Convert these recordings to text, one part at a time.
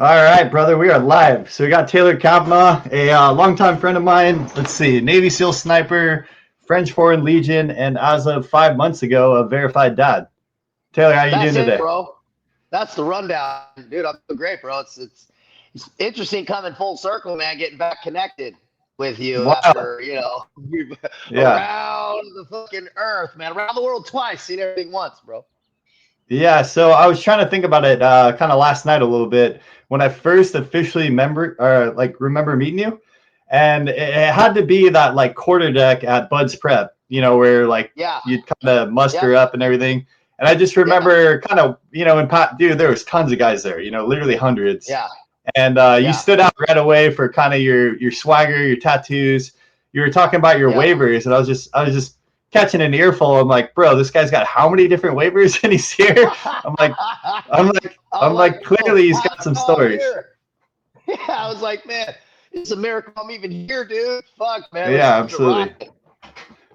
All right, brother, we are live. So we got Taylor Cavanaugh, a longtime friend of mine. Let's see, Navy SEAL sniper, French Foreign Legion, and as of 5 months ago, a verified dad. Taylor, how you That's doing it, today? bro. That's the rundown, dude. I'm doing great, bro. It's interesting coming full circle, man. Getting back connected with you Wow. after we've Yeah. around the fucking earth, man, around the world twice, seen everything once, bro. Yeah, so I was trying to think about it kind of last night a little bit when I first officially remember meeting you. And it had to be that like quarter deck at Bud's Prep, where like Yeah, you'd kind of yep, muster up and everything. And I just yeah, remember kind of, in Pat, dude, there was tons of guys there, literally hundreds. yeah, And you yeah, stood out right away for kind of your swagger, your tattoos. You were talking about your yep. waivers, and I was just catching an earful. I'm like, bro, this guy's got how many different waivers, and he's here. I'm like, I'm like, I'm I'm like, like, bro, clearly he's how got some I'm stories. here. Yeah, I was like, man, it's a miracle I'm even here, dude. Fuck, man, let's Yeah, keep it absolutely. rocking.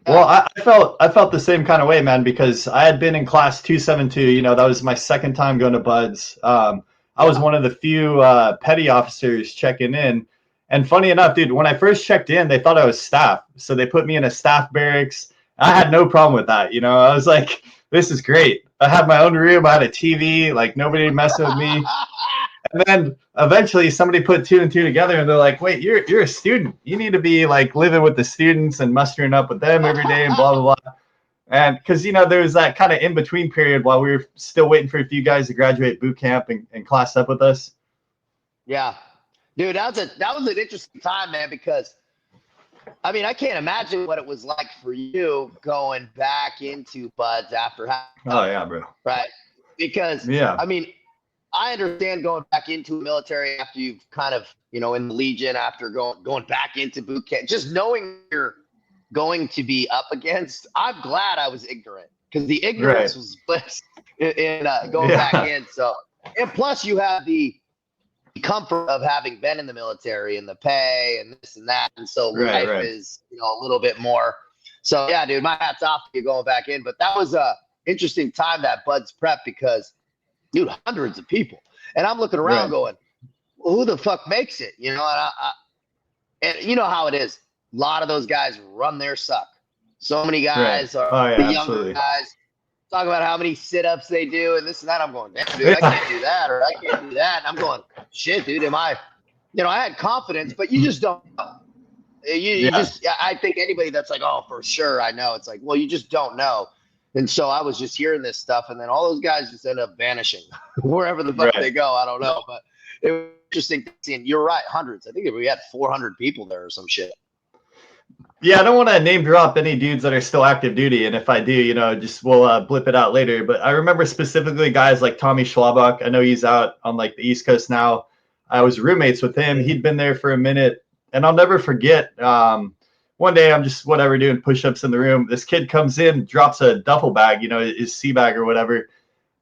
Well, Yeah, I felt the same kind of way, man, because I had been in class 272. That was my second time going to Buds. I was yeah. one of the few petty officers checking in. And funny enough, dude, when I first checked in, they thought I was staff. So they put me in a staff barracks. I had no problem with that. I was like, this is great. I had my own room. I had a TV. Like, nobody messing with me. And then eventually somebody put two and two together and they're like, wait, you're a student. You need to be like living with the students and mustering up with them every day and blah, blah, blah. And because, there was that kind of in between period while we were still waiting for a few guys to graduate boot camp and class up with us. Yeah, dude, that was an interesting time, man. Because I mean, I can't imagine what it was like for you going back into Buds after Oh, yeah, bro. right? Because Yeah. I mean, I understand going back into the military after you've kind of in the Legion after going back into boot camp, just knowing you're going to be up against. I'm glad I was ignorant because the Right. ignorance was bliss in going back Yeah. in. So and plus you have the comfort of having been in the military and the pay and this and that, and so Right, life right. is a little bit more. So yeah, dude, my hat's off to you going back in. But that was a interesting time, that Buds Prep, because dude, hundreds of people, and I'm looking around Right. going, well, who the fuck makes it? And you know how it is. A lot of those guys run their suck. So many Right. guys are Oh, the yeah, younger absolutely. guys talk about how many sit-ups they do and this and that. I'm going, damn, dude, I can't do that, or I can't do that. And I'm going, shit, dude, am I? I had confidence, but you just don't know. You Yeah. just, I think anybody that's like, oh, for sure, I know. It's like, well, you just don't know. And so I was just hearing this stuff, and then all those guys just end up vanishing wherever the fuck they Right. go. I don't know, but it was interesting seeing. You're right, hundreds. I think we had 400 people there or some shit. Yeah, I don't want to name drop any dudes that are still active duty, and if I do, just we'll blip it out later. But I remember specifically guys like Tommy Schlabach. I know he's out on like the East Coast now. I was roommates with him. He'd been there for a minute, and I'll never forget. One day I'm just whatever doing push-ups in the room. This kid comes in, drops a duffel bag, his sea bag or whatever,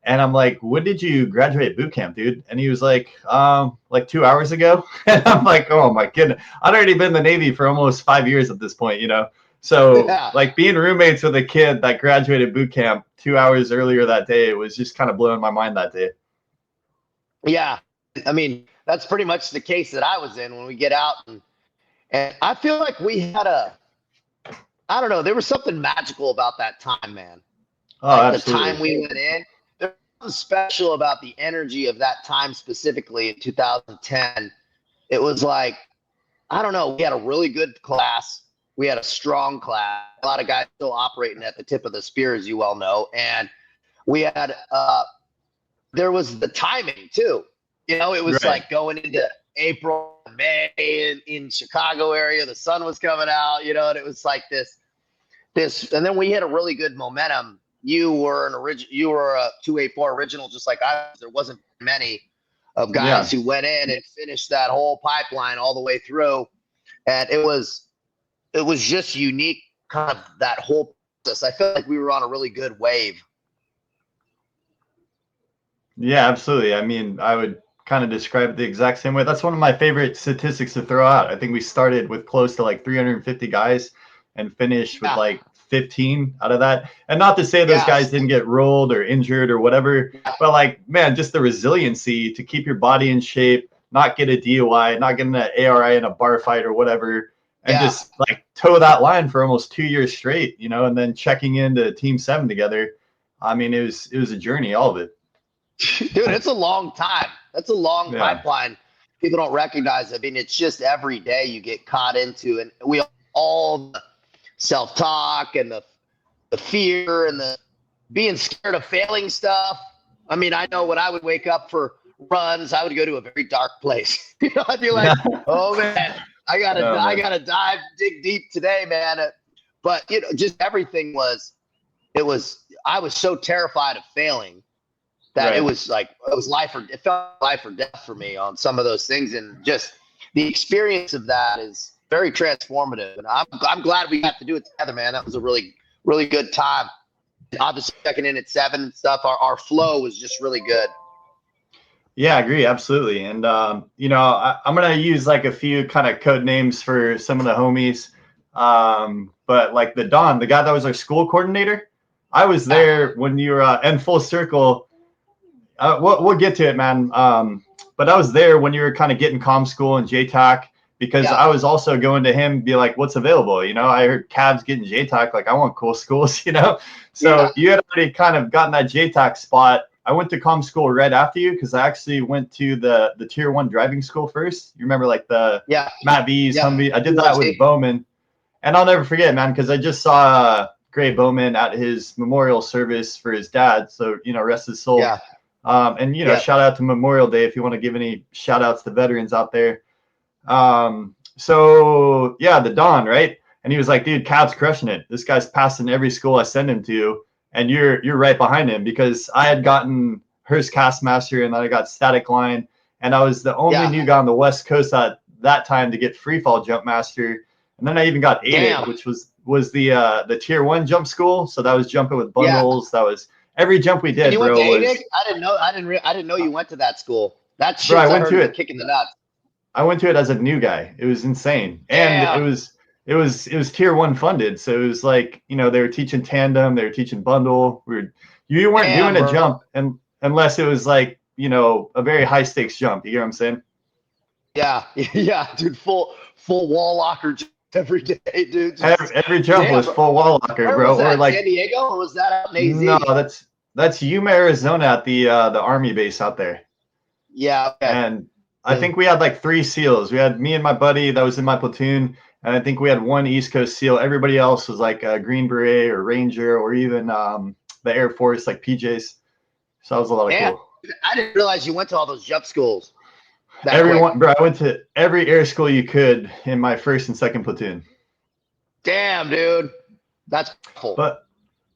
and I'm like, when did you graduate boot camp, dude? And he was like 2 hours ago. And I'm like, oh my goodness. I'd already been in the Navy for almost 5 years at this point. So Yeah, like being roommates with a kid that graduated boot camp 2 hours earlier that day, it was just kind of blowing my mind that day. yeah. I mean, that's pretty much the case that I was in when we get out, and I feel like we had I don't know, there was something magical about that time, man. Oh, Like the time absolutely. we went in, there was special about the energy of that time, specifically in 2010. It was like, I don't know, we had a really good class. We had a strong class. A lot of guys still operating at the tip of the spear, as you well know. And we had, there was the timing too. It was Right. like going into April, May in Chicago area. The sun was coming out, and it was like and then we had a really good momentum. You were you were a 284 original, just like I was. There wasn't many of guys Yeah. who went in and finished that whole pipeline all the way through, and it was just unique, kind of that whole process. I felt like we were on a really good wave. Yeah, absolutely. I mean, I would kind of describe it the exact same way. That's one of my favorite statistics to throw out. I think we started with close to like 350 guys and finished with Yeah, like 15 out of that. And not to say those yeah, guys didn't get rolled or injured or whatever, yeah, but like, man, just the resiliency to keep your body in shape, not get a DUI, not get an ARI in a bar fight or whatever, and Yeah. just like toe that line for almost 2 years straight, you know, and then checking into Team 7 together. I mean, it was a journey, all of it. Dude, it's a long time. That's a long Yeah. pipeline. People don't recognize it. I mean, it's just every day you get caught into, and we all the self-talk and the fear and the being scared of failing stuff. I mean, I know when I would wake up for runs, I would go to a very dark place. You know, I'd be like, oh man, I gotta dive, dig deep today, man. But you know, just everything I was so terrified of failing that it was it felt life or death for me on some of those things. And just the experience of that is very transformative. And I'm glad we got to do it together, man. That was a really, really good time. Obviously checking in at 7 and stuff. Our flow was just really good. Yeah, I agree. Absolutely. And, you know, I'm going to use like a few kind of code names for some of the homies. But like the Don, the guy that was our school coordinator, I was there when you were in full circle. We'll get to it, man. But I was there when you were kind of getting comm school and JTAC, because I was also going to him, be like, what's available? You know, I heard Cavs getting JTAC, like I want cool schools, you know? So you had already kind of gotten that JTAC spot. I went to comm school right after you, because I actually went to the tier 1 driving school first. You remember like the Matt V's, Humvee? I did that with Bowman. And I'll never forget, man, because I just saw Gray Bowman at his memorial service for his dad. So, you know, rest his soul. Yeah. And, you know, shout out to Memorial Day if you want to give any shout outs to veterans out there. So, yeah, the Don, right? And he was like, dude, Cav's crushing it. This guy's passing every school I send him to. And you're right behind him, because I had gotten Hearst Castmaster and then I got Static Line. And I was the only new guy on the West Coast at that time to get Freefall Jump Master. And then I even got AIDIT, which was the tier 1 jump school. So that was jumping with bundles. That was every jump we did, bro. I didn't know you went to that school. That's bro, I went to it kicking the nuts. I went to it as a new guy. It was insane. And it was tier 1 funded. So it was like, you know, they were teaching tandem, they were teaching bundle. You weren't doing a jump unless it was like, you know, a very high stakes jump. You get what I'm saying? Yeah, dude, full wall locker every day, dude. Every jump was full wall locker, bro. Was that, or like San Diego, or was that out in AZ? No, that's Yuma, Arizona, at the Army base out there. Yeah. Okay. And I think we had like 3 SEALs. We had me and my buddy that was in my platoon, and I think we had 1 East Coast SEAL. Everybody else was like a Green Beret or Ranger, or even the Air Force, like PJs. So that was a lot of cool. I didn't realize you went to all those jump schools. Everyone, bro, I went to every air school you could in my 1st and 2nd platoon. Damn, dude, that's cool.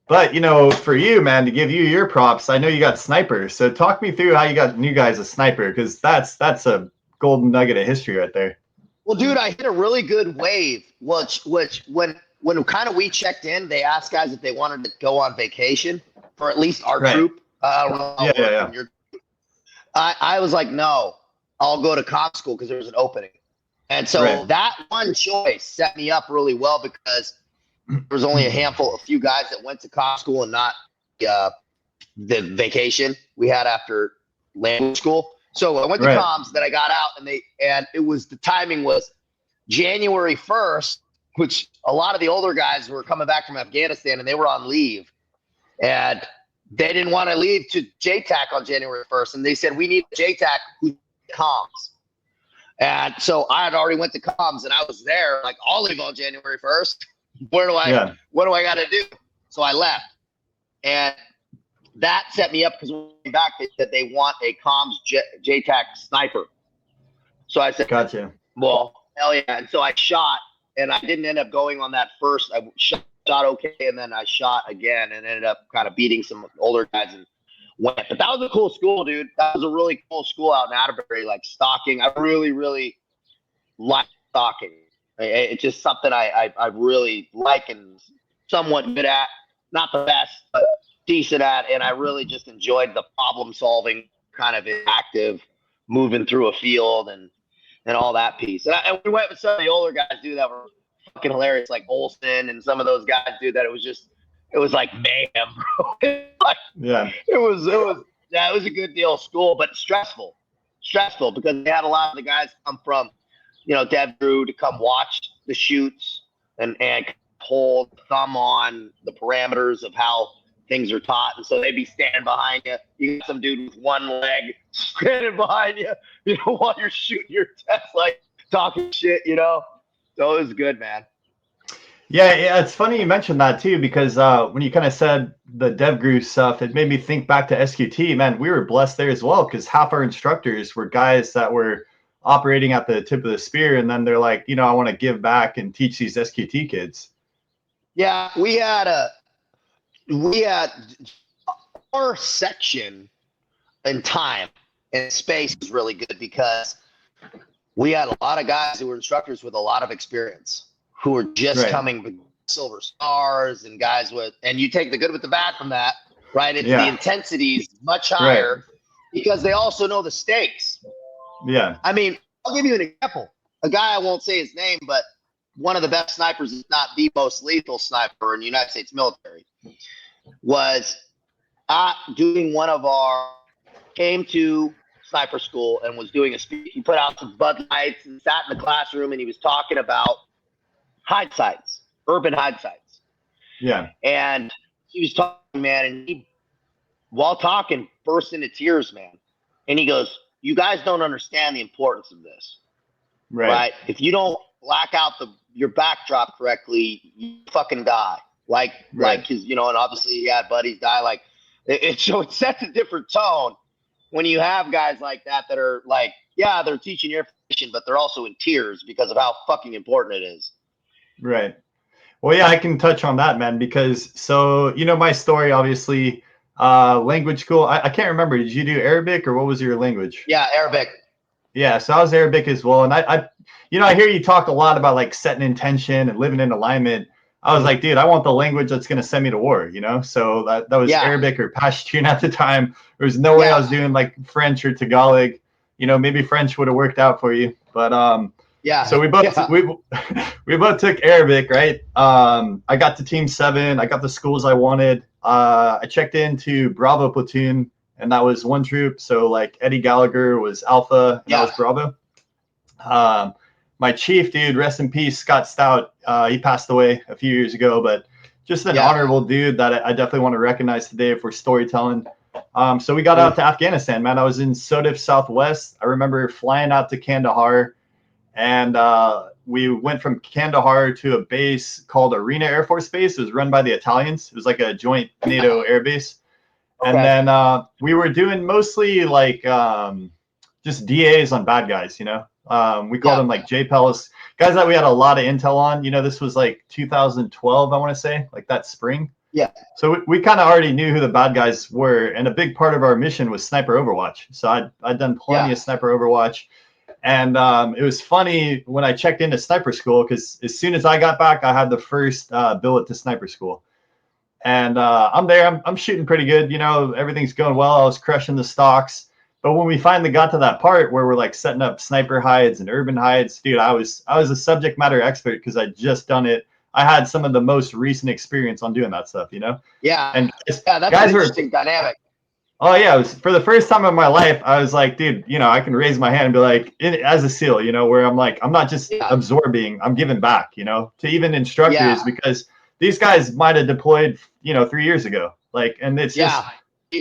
But you know, for you, man, to give you your props, I know you got sniper. So talk me through how you got new guys a sniper, because that's a golden nugget of history right there. Well, dude, I hit a really good wave, which when kind of we checked in, they asked guys if they wanted to go on vacation for at least our troop. I was like, no, I'll go to comm school because there was an opening. And so that one choice set me up really well, because there was only a few guys that went to comm school and not the vacation we had after language school. So I went to comms, then I got out, and the timing was January 1st, which a lot of the older guys were coming back from Afghanistan and they were on leave, and they didn't want to leave to JTAC on January 1st. And they said, we need JTAC who comms. And so I had already went to comms, and I was there like, I'll leave on January 1st. What do I got to do? So I left, and that set me up, because when we came back, they said they want a comms JTAC sniper. So I said, gotcha. Well, hell yeah. And so I shot, and I didn't end up going on that first. I shot okay, and then I shot again and ended up kind of beating some older guys and went. But that was a cool school, dude. That was a really cool school out in Atterbury, like stalking. I really, really like stalking. It's just something I really like and somewhat good at. Not the best, but decent at. And I really just enjoyed the problem solving, kind of active, moving through a field and all that piece. And we went with some of the older guys, dude, that were fucking hilarious, like Olsen and some of those guys, dude, that it was like mayhem, bro. It was a good deal of school, but stressful stressful because they had a lot of the guys come from, Dev Crew to come watch the shoots and hold the thumb on the parameters of how things are taught. And so they'd be standing behind you. You got some dude with one leg standing behind you, while you're shooting your test, like talking shit, So it was good, man. Yeah, it's funny you mentioned that too, because when you kind of said the DevGru stuff, it made me think back to SQT. Man, we were blessed there as well, because half our instructors were guys that were operating at the tip of the spear, and then they're like, I want to give back and teach these SQT kids. Yeah, we had our section in time and space was really good because we had a lot of guys who were instructors with a lot of experience who were just coming with silver stars and guys with, and you take the good with the bad from that, right? It's the intensity is much higher because they also know the stakes. Yeah. I mean, I'll give you an example. A guy, I won't say his name, but one of the best snipers, if not the most lethal sniper in the United States military, was doing came to sniper school and was doing a speech. He put out some Bud Lights and sat in the classroom and he was talking about hide sites, urban hide sites. Yeah. And he was talking, man, and he, while talking, burst into tears, man. And he goes, "You guys don't understand the importance of this, right? If you don't black out your backdrop correctly, you fucking die." Like, cause, and obviously he had buddies die. Like, so it sets a different tone when you have guys like that are like, yeah, they're teaching your information, but they're also in tears because of how fucking important it is. Right. Well, yeah, I can touch on that, man, because my story, obviously, language school. I can't remember. Did you do Arabic or what was your language? Yeah, Arabic. Yeah, so I was Arabic as well. And I hear you talk a lot about like setting intention and living in alignment. I was like, dude, I want the language that's going to send me to war, So that was Arabic or Pashtun at the time. There was no way I was doing like French or Tagalog. Maybe French would have worked out for you, but So we both took Arabic, right? I got to Team 7. I got the schools I wanted. I checked into Bravo platoon, and that was one troop. So like Eddie Gallagher was Alpha, and that was Bravo. My chief, dude, rest in peace, Scott Stout. He passed away a few years ago, but just an honorable dude that I definitely want to recognize today if we're storytelling. So we got out to Afghanistan, man. I was in Sodif Southwest. I remember flying out to Kandahar, and we went from Kandahar to a base called Arena Air Force Base. It was run by the Italians. It was like a joint NATO air base. Okay. And then we were doing mostly like just DAs on bad guys, we called them like JPELs, guys that we had a lot of intel on. This was like 2012, I want to say, like that spring. Yeah. So we kind of already knew who the bad guys were, and a big part of our mission was sniper overwatch. So I'd done plenty of sniper overwatch, and it was funny when I checked into sniper school because as soon as I got back, I had the first billet to sniper school, and I'm there. I'm shooting pretty good. Everything's going well. I was crushing the stocks. But when we finally got to that part where we're like setting up sniper hides and urban hides, dude, I was a subject matter expert because I'd just done it. I had some of the most recent experience on doing that stuff, Yeah. And that's guys an interesting dynamic. Oh yeah, it was for the first time in my life. I was like, dude, I can raise my hand and be like, as a SEAL, where I'm like, I'm not just absorbing, I'm giving back, to even instructors because these guys might have deployed, 3 years ago, like, and it's just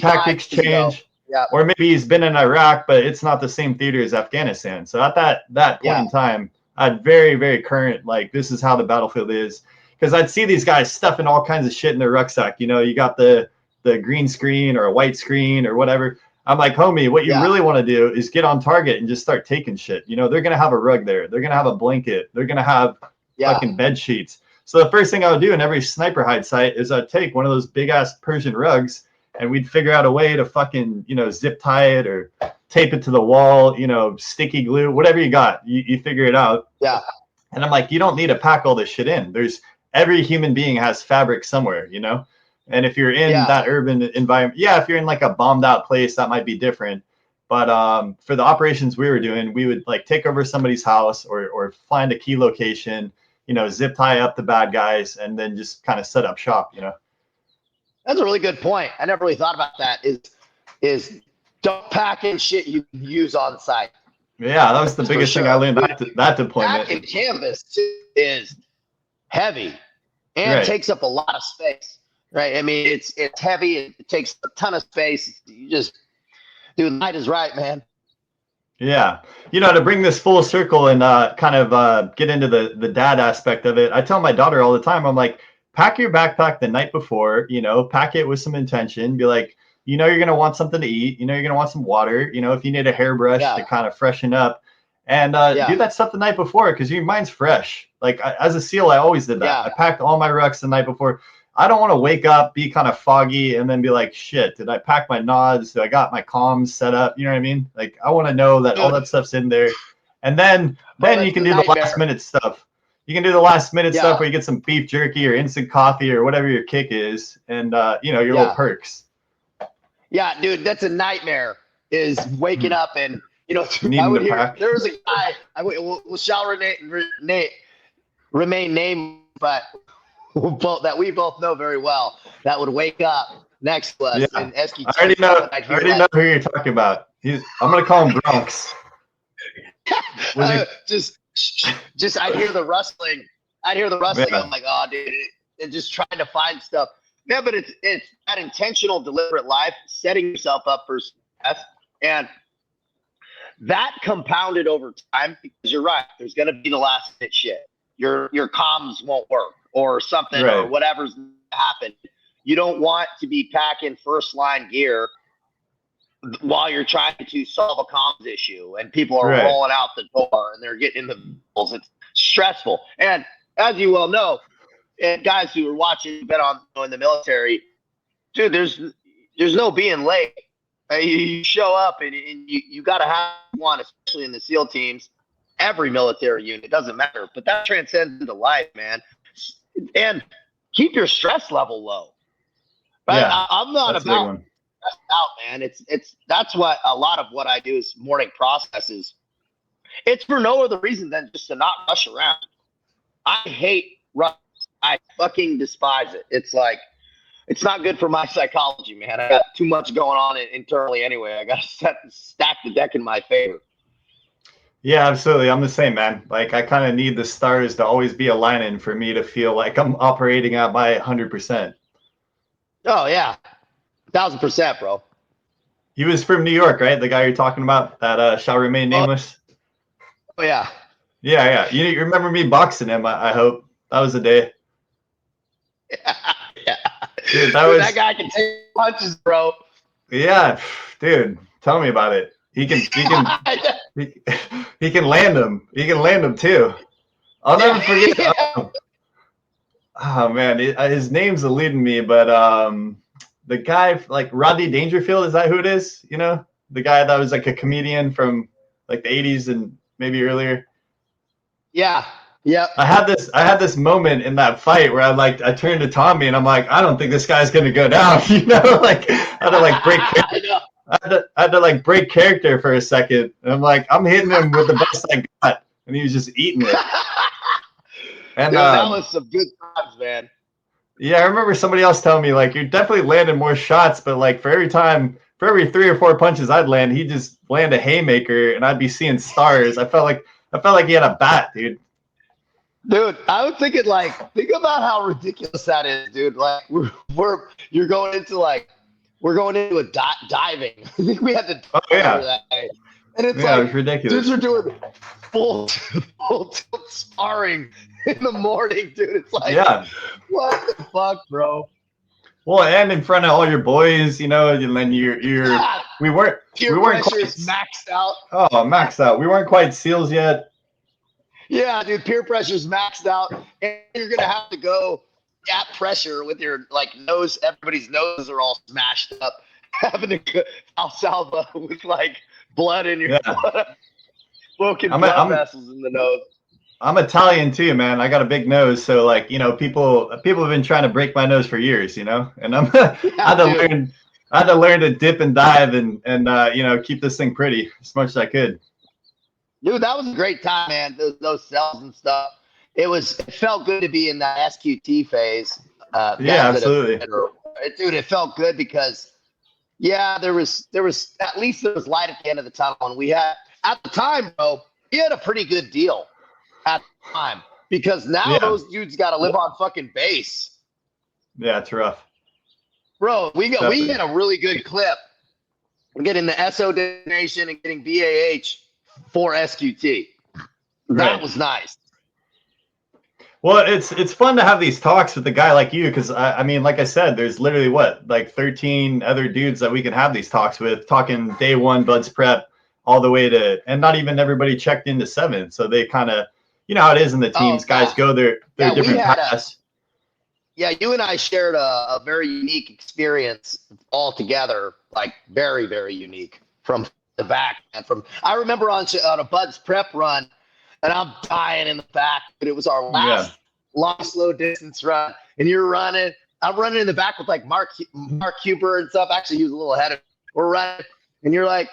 tactics change. Yeah. Or maybe he's been in Iraq, but it's not the same theater as Afghanistan. So at that point in time, I had very, very current, like, this is how the battlefield is. Because I'd see these guys stuffing all kinds of shit in their rucksack. You got the green screen or a white screen or whatever. I'm like, homie, what you really want to do is get on target and just start taking shit. They're going to have a rug there. They're going to have a blanket. They're going to have fucking bed sheets. So the first thing I would do in every sniper hide site is I'd take one of those big ass Persian rugs and we'd figure out a way to fucking, zip tie it or tape it to the wall, sticky glue, whatever you got, you figure it out. Yeah. And I'm like, you don't need to pack all this shit in. Every human being has fabric somewhere, And if you're in that urban environment, if you're in like a bombed out place, that might be different. But for the operations we were doing, we would like take over somebody's house or find a key location, zip tie up the bad guys and then just kind of set up shop, That's a really good point. I never really thought about that. Is Don't pack in shit you can use on site. Yeah, that was the biggest thing I learned that deployment. Packing canvas is heavy and takes up a lot of space, right? I mean, it's heavy. It takes a ton of space. You just, dude, light is right, man. Yeah. To bring this full circle and kind of get into the dad aspect of it, I tell my daughter all the time, I'm like, pack your backpack the night before, pack it with some intention. Be like, you're going to want something to eat. You're going to want some water. If you need a hairbrush to kind of freshen up. And do that stuff the night before because your mind's fresh. Like as a SEAL, I always did that. Yeah. I packed all my rucks the night before. I don't want to wake up, be kind of foggy, and then be like, shit, did I pack my nods? Did I got my comms set up? You know what I mean? Like, I want to know that all that stuff's in there. And then you can do the last minute stuff. You can do the last minute stuff where you get some beef jerky or instant coffee or whatever your kick is and, your little perks. Yeah, dude, that's a nightmare is waking up and, I would hear, there was a guy, we shall remain named, but that we both know very well that would wake up next to us and Esky. I already know who you're talking about. I'm gonna call him Bronx. Just I hear the rustling. Yeah. I'm like, oh, dude, and just trying to find stuff. Yeah, but it's that intentional, deliberate life, setting yourself up for success, and that compounded over time because you're right. There's gonna be the last minute shit. Your comms won't work or something or whatever's happened. You don't want to be packing first line gear while you're trying to solve a comms issue and people are rolling out the door and they're getting in the vehicles. It's stressful. And as you well know, and guys who are watching, been on in the military, dude, there's no being late. You show up and you got to have one, especially in the SEAL teams. Every military unit, doesn't matter, but that transcends into life, man. And keep your stress level low. Right? Yeah, I'm not about stressed out, man. That's what a lot of what I do is morning processes. It's for no other reason than just to not rush around. I hate rush. I fucking despise it. It's like it's not good for my psychology, man. I got too much going on internally anyway. I got to stack the deck in my favor. Yeah, absolutely. I'm the same, man. Like I kind of need the stars to always be aligning for me to feel like I'm operating at my 100%. Oh yeah, 1000%, bro. He was from New York, right? The guy you're talking about that shall remain nameless. Oh yeah. Yeah. You remember me boxing him? I hope that was the day. Yeah. Dude, that guy can take punches, bro. Yeah, dude. Tell me about it. He can land them. He can land them too. I'll never forget. Oh man, his name's eluding me, but the guy like Rodney Dangerfield, is that who it is? The guy that was like a comedian from like the 80s and maybe earlier. Yeah. I had this moment in that fight where I turned to Tommy and I'm like, I don't think this guy's gonna go down. Like I had to like break. I had to like break character for a second. And I'm like, I'm hitting him with the best I got. And he was just eating it. And dude, that was some good times, man. Yeah, I remember somebody else telling me, like, you're definitely landing more shots, but like for every 3 or 4 punches I'd land, he'd just land a haymaker and I'd be seeing stars. I felt like he had a bat, dude. Dude, I was thinking think about how ridiculous that is, dude. Like we're going into a diving. I think we had to that day. And it's it's ridiculous. Dudes are doing full tilt sparring in the morning, dude. It's like, what the fuck, bro? Well, and in front of all your boys, and then we weren't quite maxed out. Oh, maxed out. We weren't quite SEALs yet. Yeah, dude, peer pressure's maxed out, and you're gonna have to go at pressure with your nose. Everybody's noses are all smashed up, having to go Valsalva with blood in your broken blood vessels in the nose. I'm Italian too, man. I got a big nose, so people have been trying to break my nose for years, and I'm I had to learn to dip and dive and keep this thing pretty as much as I could. Dude, that was a great time, man. Those cells and stuff. It felt good to be in that SQT phase. Yeah, absolutely. Dude, it felt good because Yeah, there was at least there was light at the end of the tunnel, and we had at the time, bro, we had a pretty good deal at the time because now Yeah. those dudes got to live on fucking base, Yeah, it's rough. bro. We Definitely. had a really good clip. We're getting the SO designation and getting BAH for SQT. That Right. was nice. Well, it's fun to have these talks with a guy like you because I mean, like I said, there's literally like 13 other dudes that we can have these talks with, talking day one Buds Prep all the way to, and not even everybody checked into 7. So they kind of, you know how it is in the teams, Oh, guys yeah. go their Yeah, we different had paths. Yeah, you and I shared a very unique experience altogether, like very, very unique from the back. And I remember on a Bud's prep run, and I'm dying in the back, but it was our last long, slow distance run. And you're running, I'm running in the back with like Mark Huber and stuff. Actually, he was a little ahead of me. We're running, and you're like,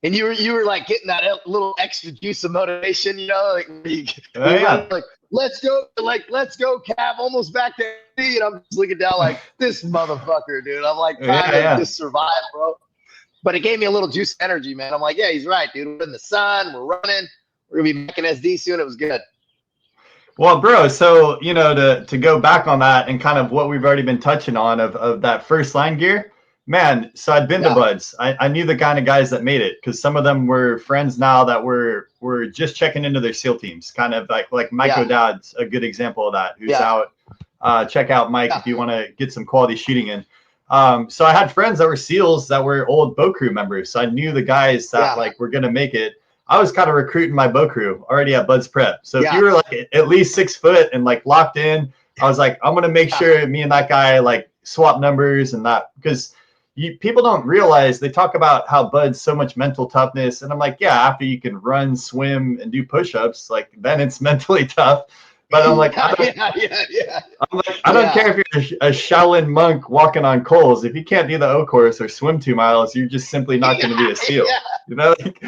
and you were like getting that little extra juice of motivation, you know, like Yeah. like let's go, Cav, almost back to me, and I'm just looking down like this motherfucker, dude. I'm like trying to just survive, bro. But it gave me a little juice energy, man. I'm like, yeah, he's right, dude. We're in the sun, we're running, we're gonna be back in SD soon. It was good. Well, bro, so you know, to go back on that and kind of what we've already been touching on of that first line gear, man. So I'd been to Buds. I knew the kind of guys that made it because some of them were friends now that were just checking into their SEAL teams, kind of like Mike O'Dowd's a good example of that, who's out. Check out Mike if you want to get some quality shooting in. So I had friends that were SEALs that were old boat crew members, so I knew the guys that like were gonna make it. I was kind of recruiting my boat crew already at Bud's Prep. So if you were like at least 6 foot and like locked in, I was like, I'm gonna make sure me and that guy like swap numbers and that, because people don't realize, they talk about how Bud's so much mental toughness, and I'm like, yeah, after you can run, swim, and do push-ups, like then it's mentally tough. But I'm like, I don't care if you're a Shaolin monk walking on coals. If you can't do the O course or swim 2 miles, you're just simply not going to be a SEAL. You know, like,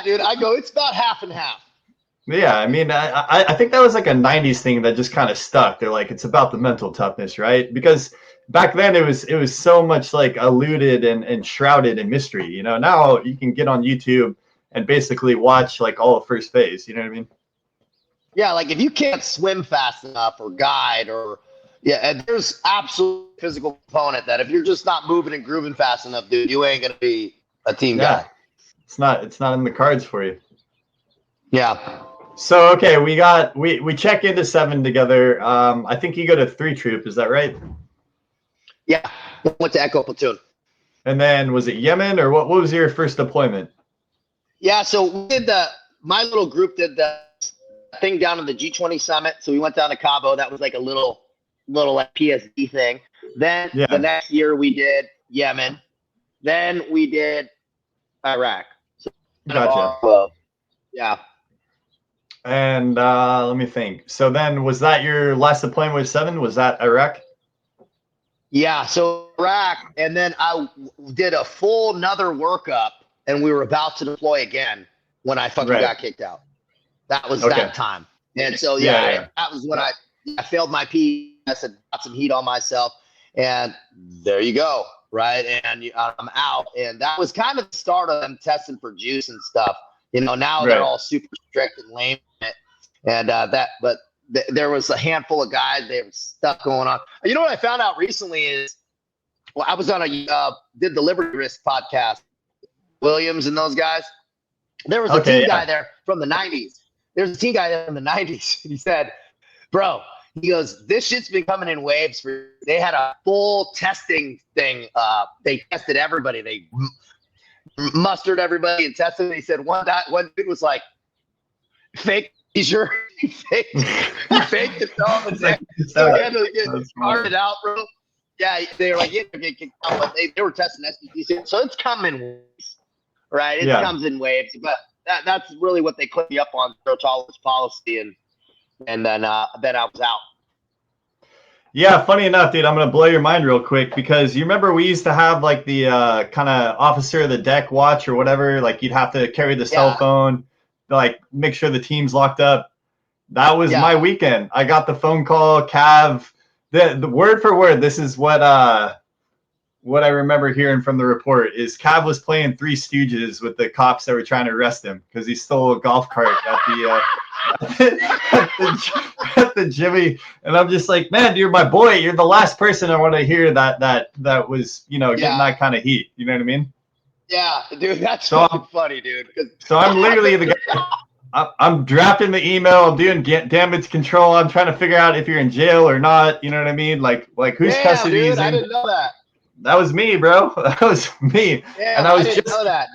dude. I go, it's about half and half. Yeah, I mean, I think that was like a '90s thing that just kind of stuck. They're like, it's about the mental toughness, right? Because back then it was so much like eluded and shrouded in mystery. You know, now you can get on YouTube and basically watch like all of first phase. You know what I mean? Yeah, like if you can't swim fast enough or guide or there's absolute physical component that if you're just not moving and grooving fast enough, dude, you ain't gonna be a team guy. It's not in the cards for you. Yeah. So okay, we check into 7 together. I think you go to 3 troop, is that right? Yeah, went to Echo Platoon. And then was it Yemen, or what was your first deployment? Yeah, so we did my little group did the thing down in the G20 summit. So we went down to Cabo. That was like a little like PSD thing. Then the next year we did Yemen. Then we did Iraq. So gotcha. Yeah. And let me think. So then was that your last deployment with 7? Was that Iraq? Yeah, so Iraq, and then I did a full another workup, and we were about to deploy again when I fucking got kicked out. That was that time. And so, that was when I failed my PS and got some heat on myself. And there you go, right? And I'm out. And that was kind of the start of them testing for juice and stuff. You know, now they're all super strict and lame. And but there was a handful of guys, there was stuff going on. You know what I found out recently is, well, I was on did the Liberty Risk podcast, Williams and those guys. There was a team guy there from the 90s. There's a team guy there from the 90s. He said, bro, he goes, this shit's been coming in waves. They had a full testing thing. They tested everybody. They mustered everybody and tested. He said one dude was like, fake seizure. He faked it all the time. So he had to get started out, bro. Yeah, they were like, get kicked out, but they were testing SBC. So it's coming waves, right? It comes in waves. But that's really what they put me up on, zero tolerance policy, and then I was out. Yeah, funny enough, dude, I'm gonna blow your mind real quick, because you remember we used to have like the kind of officer of the deck watch or whatever. Like you'd have to carry the cell phone, like make sure the team's locked up. That was my weekend. I got the phone call, Cav. The word for word, this is what what I remember hearing from the report is Cav was playing Three Stooges with the cops that were trying to arrest him because he stole a golf cart at the Jimmy. And I'm just like, man, you're my boy. You're the last person I want to hear that was, getting that kind of heat. You know what I mean? Yeah, dude, that's so funny, dude. So I'm literally the guy. I'm drafting the email. I'm doing damage control. I'm trying to figure out if you're in jail or not. You know what I mean? Like whose custody dude, is in. I didn't know that. That was me, bro. That was me. Yeah, and I didn't know that.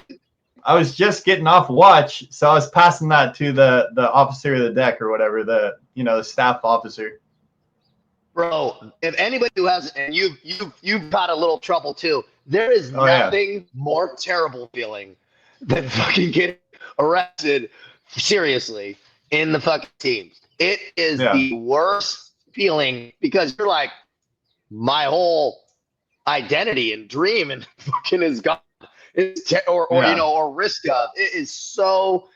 I was just getting off watch, so I was passing that to the officer of the deck or whatever, the staff officer. Bro, if anybody who has, and you've got a little trouble too, there is nothing more terrible feeling than fucking getting arrested seriously in the fucking teams. It is the worst feeling because you're like, my whole identity and dream and fucking is gone. Or risk of. It is so.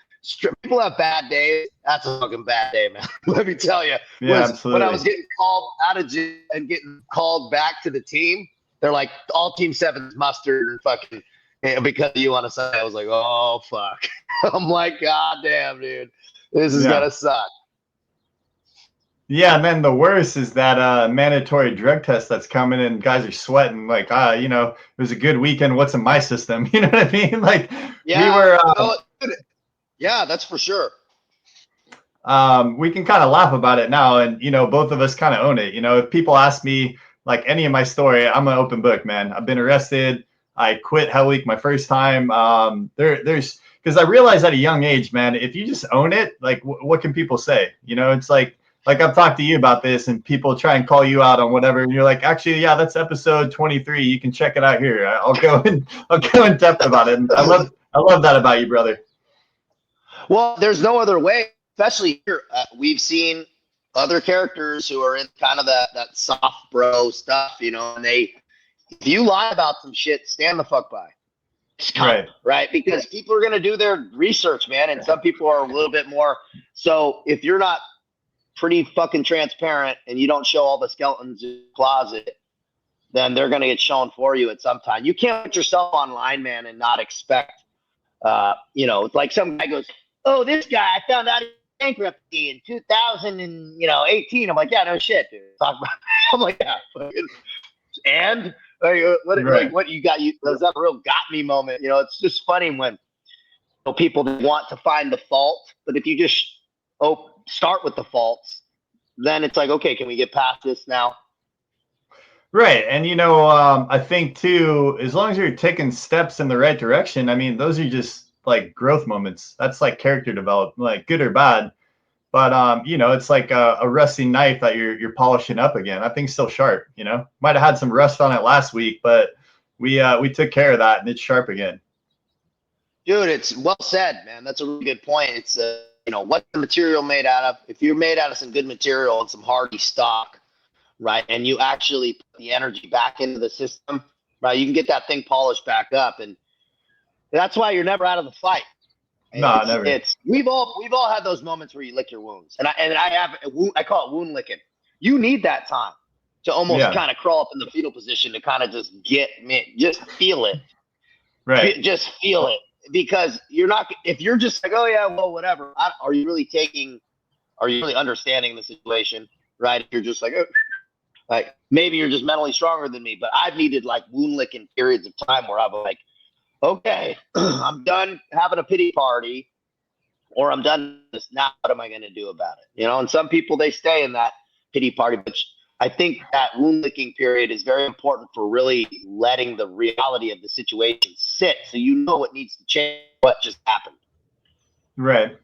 People have bad days. That's a fucking bad day, man. Let me tell you. Yeah, absolutely. When I was getting called out of jail and getting called back to the team, they're like, all Team 7's mustered and fucking because you want to say. I was like, oh fuck. I'm like, god damn, dude, this is gonna suck. Yeah, and then the worst is that mandatory drug test that's coming and guys are sweating like, it was a good weekend. What's in my system? You know what I mean? Like we were. Yeah, that's for sure. We can kind of laugh about it now, and both of us kind of own it. If people ask me like any of my story, I'm an open book, man. I've been arrested. I quit Hell Week my first time. There's because I realized at a young age, man, if you just own it, like what can people say? It's like I've talked to you about this, and people try and call you out on whatever, and you're like, actually, yeah, that's episode 23. You can check it out here. I'll go in depth about it. And I love that about you, brother. Well, there's no other way, especially here. We've seen other characters who are in kind of that soft bro stuff, and if you lie about some shit, stand the fuck by. Right? Because people are going to do their research, man, and some people are a little bit more. So if you're not pretty fucking transparent and you don't show all the skeletons in the closet, then they're going to get shown for you at some time. You can't put yourself online, man, and not expect, it's like some guy goes, oh, this guy, I found out he bankruptcy in 2018. I'm like, yeah, no shit, dude. I'm like, yeah. And what you got? Was that a real got me moment? It's just funny when people want to find the fault, but if you just start with the faults, then it's like, okay, can we get past this now? Right. And, I think, too, as long as you're taking steps in the right direction, I mean, those are just like growth moments. That's like character development, like good or bad. But, it's like a rusty knife that you're polishing up again. That thing's still sharp, Might have had some rust on it last week, but we took care of that and it's sharp again. Dude, it's well said, man. That's a really good point. It's what's the material made out of? If you're made out of some good material and some hardy stock, right, and you actually put the energy back into the system, right, you can get that thing polished back up, and that's why you're never out of the fight. No, never. We've all had those moments where you lick your wounds, and I call it wound licking. You need that time to almost kind of crawl up in the fetal position to kind of just just feel it, right? Just feel it. Because you're not, if you're just like, oh yeah, well, whatever. Are you really understanding the situation, right? If you're just like maybe you're just mentally stronger than me, but I've needed like wound licking periods of time where I'm like, okay, I'm done having a pity party, or I'm done this. Now, what am I going to do about it? And some people, they stay in that pity party, but I think that wound licking period is very important for really letting the reality of the situation sit, so you know what needs to change, what just happened. Right.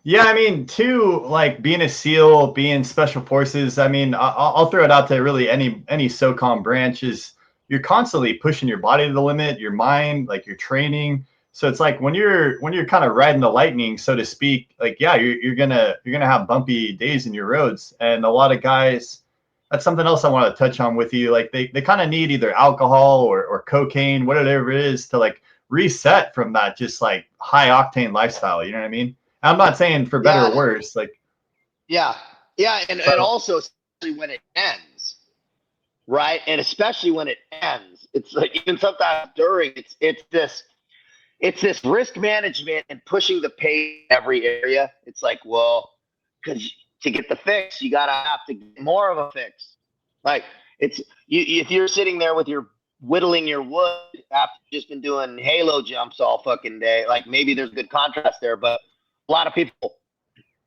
Yeah, I mean, too, like being a SEAL, being Special Forces. I mean, I'll throw it out to really any SOCOM branch is you're constantly pushing your body to the limit, your mind, like your training. So it's like when you're kind of riding the lightning, so to speak. Like, yeah, you're gonna have bumpy days in your roads, and a lot of guys. That's something else I want to touch on with you. Like they kind of need either alcohol or cocaine, whatever it is, to like reset from that just like high octane lifestyle. You know what I mean? I'm not saying for better or worse. Like, and also especially when it ends, right? And especially when it ends, it's like even sometimes during, it's this risk management and pushing the pace in every area. It's like, well, because to get the fix, you gotta have to get more of a fix. Like it's you if you're sitting there with your whittling your wood after you've just been doing halo jumps all fucking day, like maybe there's good contrast there, but a lot of people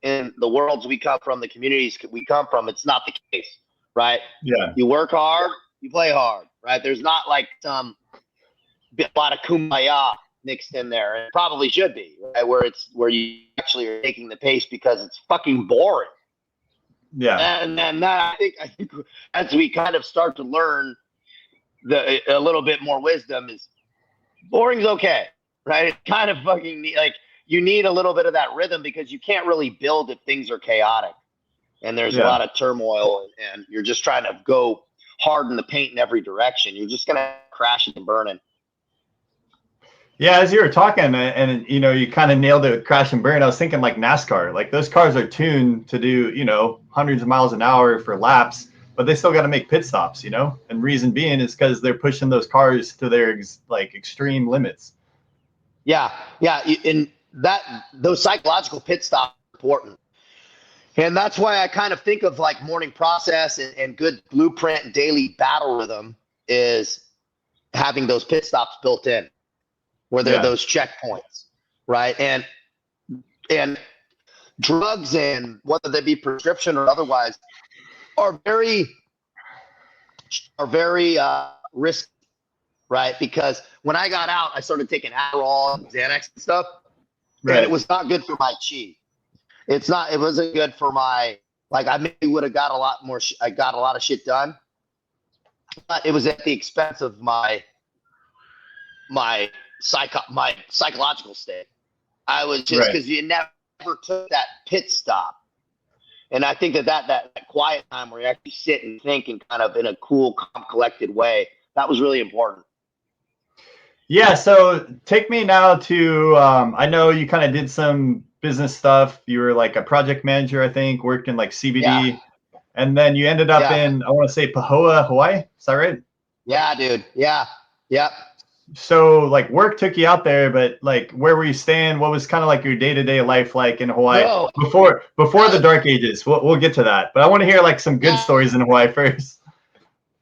in the worlds we come from, the communities we come from, it's not the case, right? Yeah. You work hard, you play hard, right? There's not like a lot of kumbaya mixed in there. It probably should be, right? Where you actually are taking the pace because it's fucking boring. Yeah. And then that I think as we kind of start to learn a little bit more wisdom is boring's okay, right? It's kind of fucking like you need a little bit of that rhythm because you can't really build if things are chaotic and there's a lot of turmoil and you're just trying to go hard in the paint in every direction. You're just gonna crash and burn. Yeah, as you were talking, and you know, you kind of nailed it with crash and burn. I was thinking like NASCAR, like those cars are tuned to do, you know, hundreds of miles an hour for laps, but they still got to make pit stops, you know. And reason being is because they're pushing those cars to their like extreme limits. Yeah, and those psychological pit stops are important, and that's why I kind of think of like morning process and good blueprint and daily battle rhythm is having those pit stops built in. Where there are those checkpoints, right? And drugs, and whether they be prescription or otherwise, are very risky, right? Because when I got out, I started taking Adderall and Xanax and stuff, and it was not good for my chi. It wasn't good for my, like, I maybe would have got a lot more. I got a lot of shit done, but it was at the expense of my psychological state. I was just because you never took that pit stop. And I think that quiet time where you actually sit and think and kind of in a cool, calm, collected way, that was really important. Yeah. So take me now to, I know you kind of did some business stuff. You were like a project manager, I think, worked in like CBD. And then you ended up in, I want to say Pahoa, Hawaii. Is that right? Yeah, dude. Yeah. Yep. So like work took you out there, but like where were you staying? What was kind of like your day-to-day life like in Hawaii before the dark ages? We'll get to that, but I want to hear like some good stories in Hawaii first.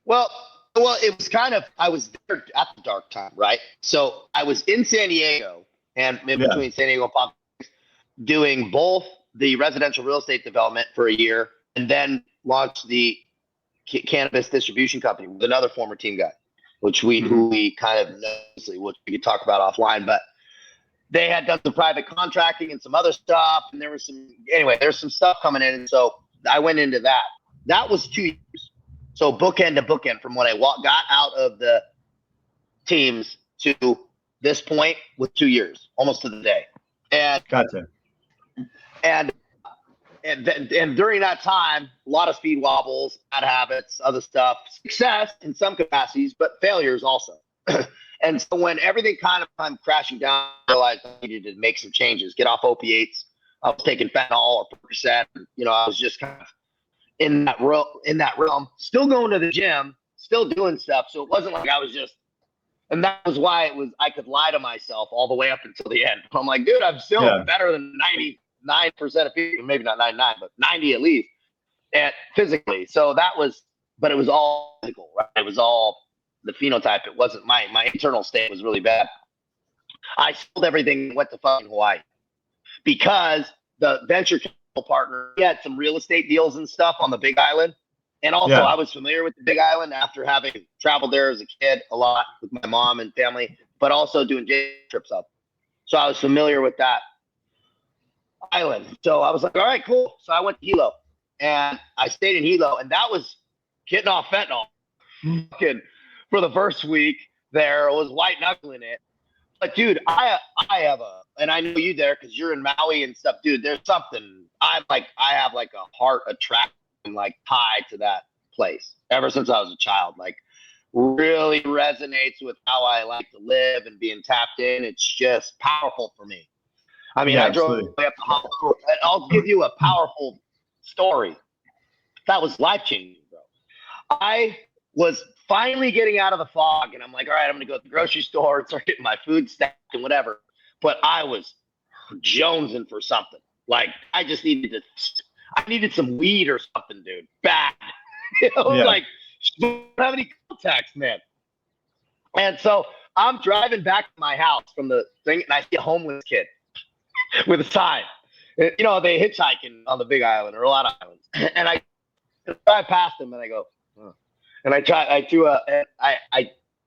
Well, it was kind of, I was there at the dark time, right? So I was in San Diego and in between San Diego and Palm doing both the residential real estate development for a year and then launched the cannabis distribution company with another former team guy, who we kind of know, which we could talk about offline, but they had done some private contracting and some other stuff. And there's some stuff coming in. And so I went into that. That was 2 years. So bookend to bookend from when I got out of the teams to this point with 2 years, almost to the day. And gotcha. And during that time, a lot of speed wobbles, bad habits, other stuff, success in some capacities, but failures also. And so when everything kind of came crashing down, I realized I needed to make some changes, get off opiates. I was taking fentanyl or Percocet. You know, I was just kind of in that realm, still going to the gym, still doing stuff. So it wasn't like I was just, and that was why I could lie to myself all the way up until the end. I'm like, dude, I'm still better than 99% of people, maybe not 99, but 90 at least, and physically. So but it was all physical, right? It was all the phenotype. It wasn't my internal state was really bad. I sold everything and went to fucking Hawaii because the venture capital partner, he had some real estate deals and stuff on the Big Island. And also I was familiar with the Big Island after having traveled there as a kid a lot with my mom and family, but also doing day trips up. So I was familiar with that island. So I was like, all right, cool. So I went to Hilo and I stayed in Hilo, and that was getting off fentanyl. For the first week there, it was white knuckling it. But dude, I have and I know you there because you're in Maui and stuff, dude. There's something I have like a heart attraction, like tie to that place ever since I was a child. Like really resonates with how I like to live and being tapped in. It's just powerful for me. I mean, I drove up to Honolulu. I'll give you a powerful story. That was life-changing, bro. I was finally getting out of the fog, and I'm like, all right, I'm gonna go to the grocery store and start getting my food stacked and whatever. But I was jonesing for something. Like I needed some weed or something, dude. Bad. Like I don't have any contacts, man. And so I'm driving back to my house from the thing, and I see a homeless kid with a sign. They hitchhiking on the Big Island or a lot of islands. And I drive past him, and I go, huh. And I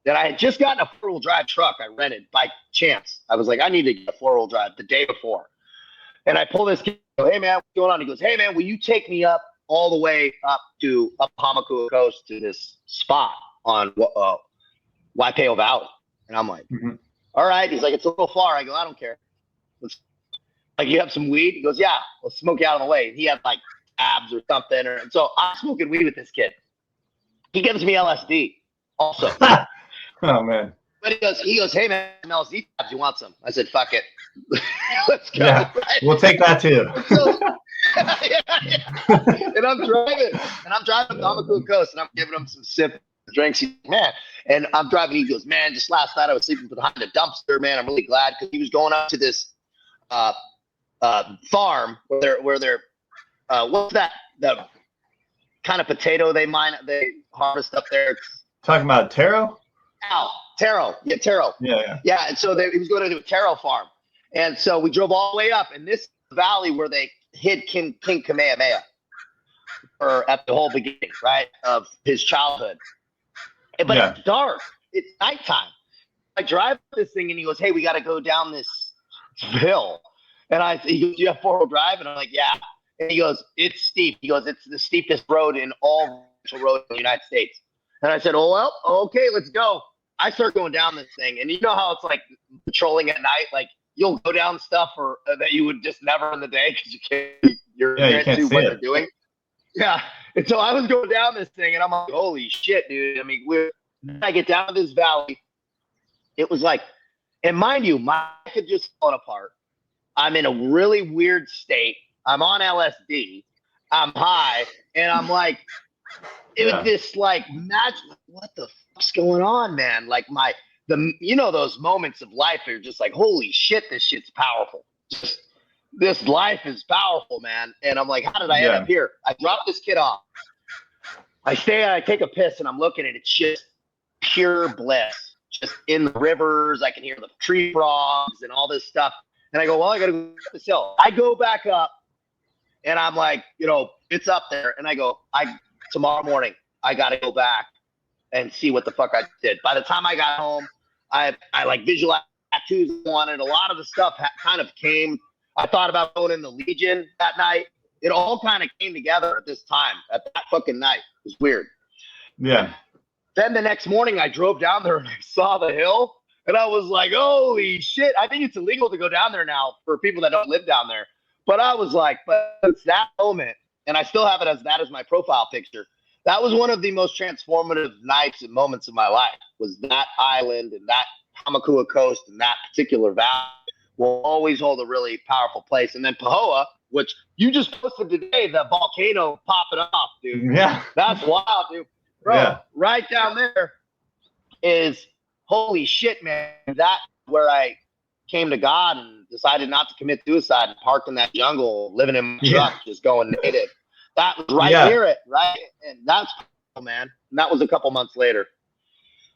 had just gotten a 4-wheel drive truck I rented by chance. I was like, I need to get a 4-wheel drive the day before. And I pull this kid, go, hey, man, what's going on? He goes, hey, man, will you take me up all the way up Hamakua Coast to this spot on Waipeo Valley? And I'm like, all right. He's like, it's a little far. I go, I don't care. Like, you have some weed? He goes, yeah, we'll smoke you out of the way. And he had like abs or something. And so I'm smoking weed with this kid. He gives me LSD also. Oh, man. But he goes, hey, man, LSD tabs, you want some? I said, fuck it. Let's go. Yeah, right? We'll take that too. So, And I'm driving to Hamakua Coast, and I'm giving him some sip drinks. He's like, man, and I'm driving. He goes, man, just last night I was sleeping behind a dumpster, man. I'm really glad, because he was going up to this farm where they're what's that, the kind of potato they harvest up there? Talking about taro? Taro. Yeah, taro. Yeah. And so he was going to a taro farm, and so we drove all the way up, and this valley where they hid King Kamehameha at the whole beginning, right, of his childhood. But it's dark. It's nighttime. I drive this thing, and he goes, hey, we got to go down this hill. And he goes, do you have 4-wheel drive? And I'm like, yeah. And he goes, it's steep. He goes, it's the steepest road in all roads in the United States. And I said, oh, well, okay, let's go. I start going down this thing. And you know how it's like patrolling at night? Like, you'll go down stuff that you would just never in the day because you can't see what they're doing. Yeah. And so I was going down this thing, and I'm like, holy shit, dude. I mean, when I get down to this valley, it was like, and mind you, my life had just fallen apart. I'm in a really weird state. I'm on LSD. I'm high, and I'm like, it was this like magic. What the fuck's going on, man? Like those moments of life are just like, holy shit, this shit's powerful. Just this life is powerful, man. And I'm like, how did I end up here? I dropped this kid off. I take a piss, and I'm looking at it. It's just pure bliss. Just in the rivers, I can hear the tree frogs and all this stuff. And I go, well, I got to go up this hill. I go back up, and I'm like, it's up there. And I go, tomorrow morning, I got to go back and see what the fuck I did. By the time I got home, I like visualized tattoos on it. A lot of the stuff kind of came. I thought about going in the Legion that night. It all kind of came together at this time, at that fucking night. It was weird. Yeah. Then the next morning, I drove down there, and I saw the hill, and I was like, holy shit. I think it's illegal to go down there now for people that don't live down there. But I was like, but it's that moment, and I still have it as my profile picture. That was one of the most transformative nights and moments of my life, was that island and that Hamakua Coast and that particular valley will always hold a really powerful place. And then Pahoa, which you just posted today, the volcano popping off, dude. Yeah. That's wild, dude. Bro, right down there is, holy shit, man. That's where I came to God and decided not to commit suicide and parked in that jungle, living in my truck, just going native. That was right near it, right? And that's cool, man. And that was a couple months later.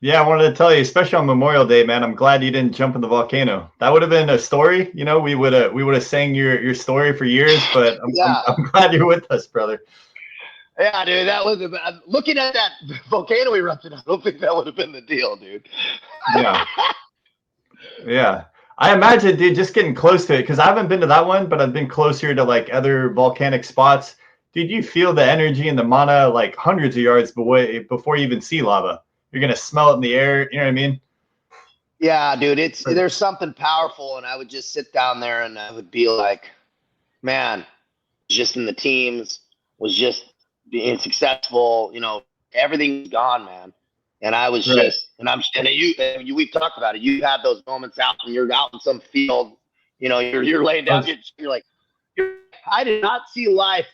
Yeah, I wanted to tell you, especially on Memorial Day, man, I'm glad you didn't jump in the volcano. That would have been a story. We would have sang your story for years, but I'm glad you're with us, brother. Yeah, dude, that was looking at that volcano eruption. I don't think that would have been the deal, dude. Yeah. Yeah. I imagine, dude, just getting close to it, because I haven't been to that one, but I've been closer to like other volcanic spots. Dude, you feel the energy and the mana like hundreds of yards away before you even see lava. You're going to smell it in the air. You know what I mean? Yeah, dude, there's something powerful. And I would just sit down there, and I would be like, man, just in the teams, was just being successful, everything's gone, man. And I was we've talked about it. You have those moments out, and you're out in some field, you're laying down, you're like, I did not see life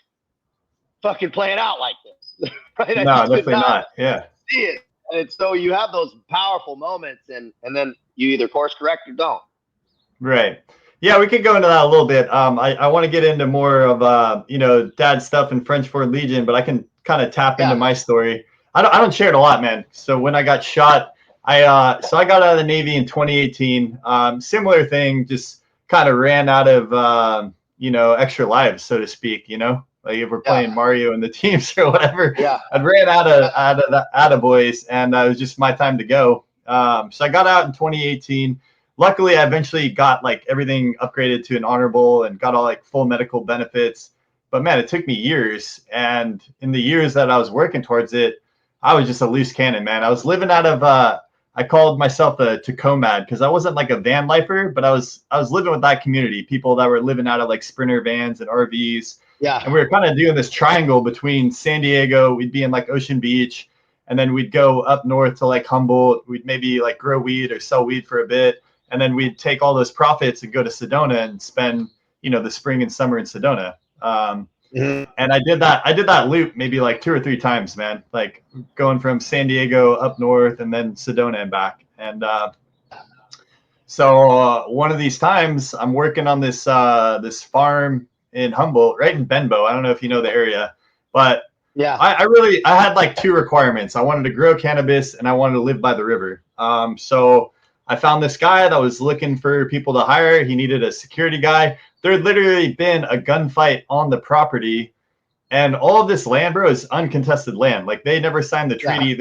fucking playing out like this. Right? No, definitely not. Yeah. see it. And so you have those powerful moments, and then you either course correct or don't. Right. Yeah, we could go into that a little bit. I want to get into more of dad stuff in French Foreign Legion, but I can kind of tap into my story. I don't share it a lot, man. So when I got shot, I got out of the Navy in 2018. Similar thing, just kind of ran out of extra lives, so to speak. Like if we're playing Mario in the teams or whatever. Yeah. I ran out of the attaboys, and it was just my time to go. So I got out in 2018. Luckily, I eventually got like everything upgraded to an honorable and got all like full medical benefits. But man, it took me years. And in the years that I was working towards it, I was just a loose cannon, man. I was living out of I called myself a Tacomad because I wasn't like a van lifer, but I was living with that community, people that were living out of like Sprinter vans and RVs. Yeah. And we were kind of doing this triangle between San Diego, we'd be in like Ocean Beach, and then we'd go up north to like Humboldt. We'd maybe like grow weed or sell weed for a bit. And then we'd take all those profits and go to Sedona and spend, the spring and summer in Sedona. And I did that loop maybe like 2 or 3 times, man, like going from San Diego up north and then Sedona and back. And so one of these times I'm working on this farm in Humboldt, right in Benbow. I don't know if you know the area, but yeah, I had like 2 requirements. I wanted to grow cannabis and I wanted to live by the river. So I found this guy that was looking for people to hire. He needed a security guy. There had literally been a gunfight on the property, and all of this land, bro, is uncontested land. Like they never signed the treaty.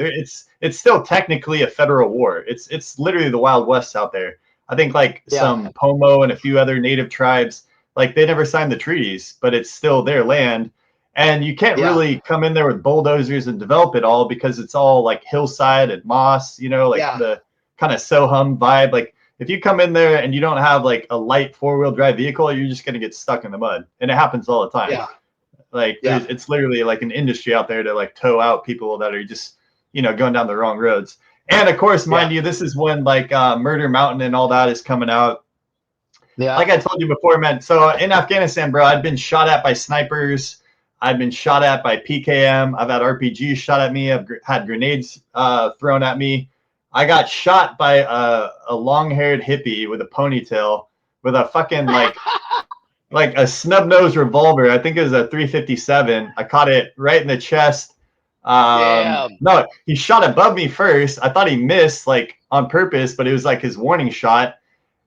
It's still technically a federal war. It's literally the Wild West out there. I think like some Pomo and a few other native tribes, like they never signed the treaties, but it's still their land. And you can't really come in there with bulldozers and develop it all because it's all like hillside and moss, the kind of Sohum vibe. Like if you come in there and you don't have like a light 4-wheel drive vehicle, you're just going to get stuck in the mud. And it happens all the time. It's literally like an industry out there to like tow out people that are just, going down the wrong roads. And of course, mind you, this is when like Murder Mountain and all that is coming out. Yeah. Like I told you before, man. So in Afghanistan, bro, I'd been shot at by snipers. I've been shot at by PKM. I've had RPGs shot at me. I've had grenades thrown at me. I got shot by a long-haired hippie with a ponytail with a fucking like a snub-nosed revolver. I think it was a 357. I caught it right in the chest. No, he shot above me first. I thought he missed like on purpose, but it was like his warning shot.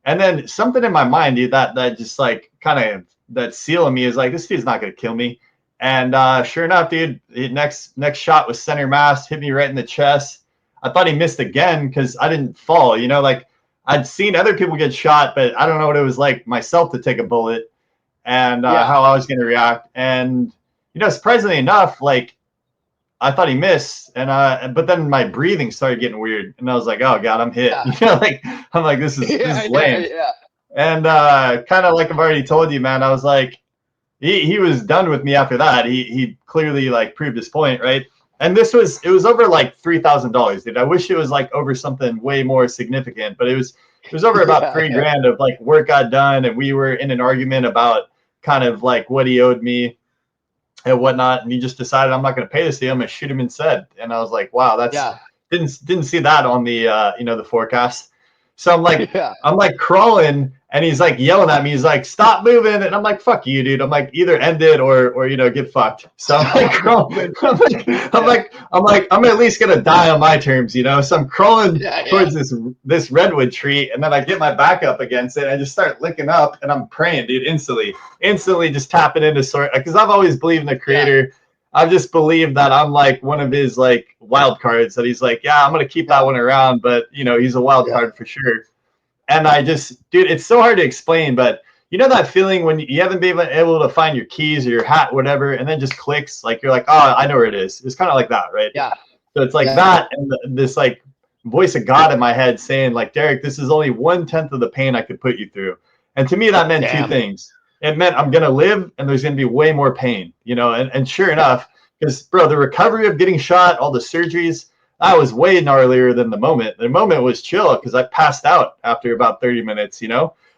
And then something in my mind, dude, that just like kind of that seal in me is like, this dude's not gonna kill me. And sure enough, dude, next shot was center mass, hit me right in the chest. I thought he missed again because I didn't fall. Like I'd seen other people get shot, but I don't know what it was like myself to take a bullet and how I was going to react. And, surprisingly enough, like I thought he missed. And but then my breathing started getting weird. And I was like, oh, God, I'm hit. I'm like, this is lame. And kind of like I've already told you, man, I was like, he was done with me after that. He clearly like proved his point, right? And it was over like $3,000, dude. I wish it was like over something way more significant, but it was over about $3,000 of like work got done, and we were in an argument about kind of like what he owed me and whatnot, and he just decided I'm not going to pay this deal. I'm going to shoot him instead. And I was like, wow, that's didn't see that on the the forecast. So I'm like I'm like crawling. And he's like yelling at me. He's like, "Stop moving!" And I'm like, "Fuck you, dude." I'm like, either end it or get fucked. So I'm like crawling. I'm at least gonna die on my terms, So I'm crawling towards this redwood tree, and then I get my back up against it. And I just start licking up, and I'm praying, dude, instantly just tapping into sort. Because I've always believed in the creator. I've just believed that I'm like one of his like wild cards. That he's like, I'm gonna keep that one around, but he's a wild card for sure. And I just, dude, it's so hard to explain, but that feeling when you haven't been able to find your keys or your hat, whatever, and then just clicks, like you're like, oh, I know where it is. It's kind of like that, right? Yeah. So it's like that, and this like voice of God in my head saying, like, Derek, this is only 1/10 of the pain I could put you through. And to me, that meant 2 things. It meant I'm gonna live, and there's gonna be way more pain, And sure enough, because bro, the recovery of getting shot, all the surgeries. I was way gnarlier than the moment. The moment was chill because I passed out after about 30 minutes,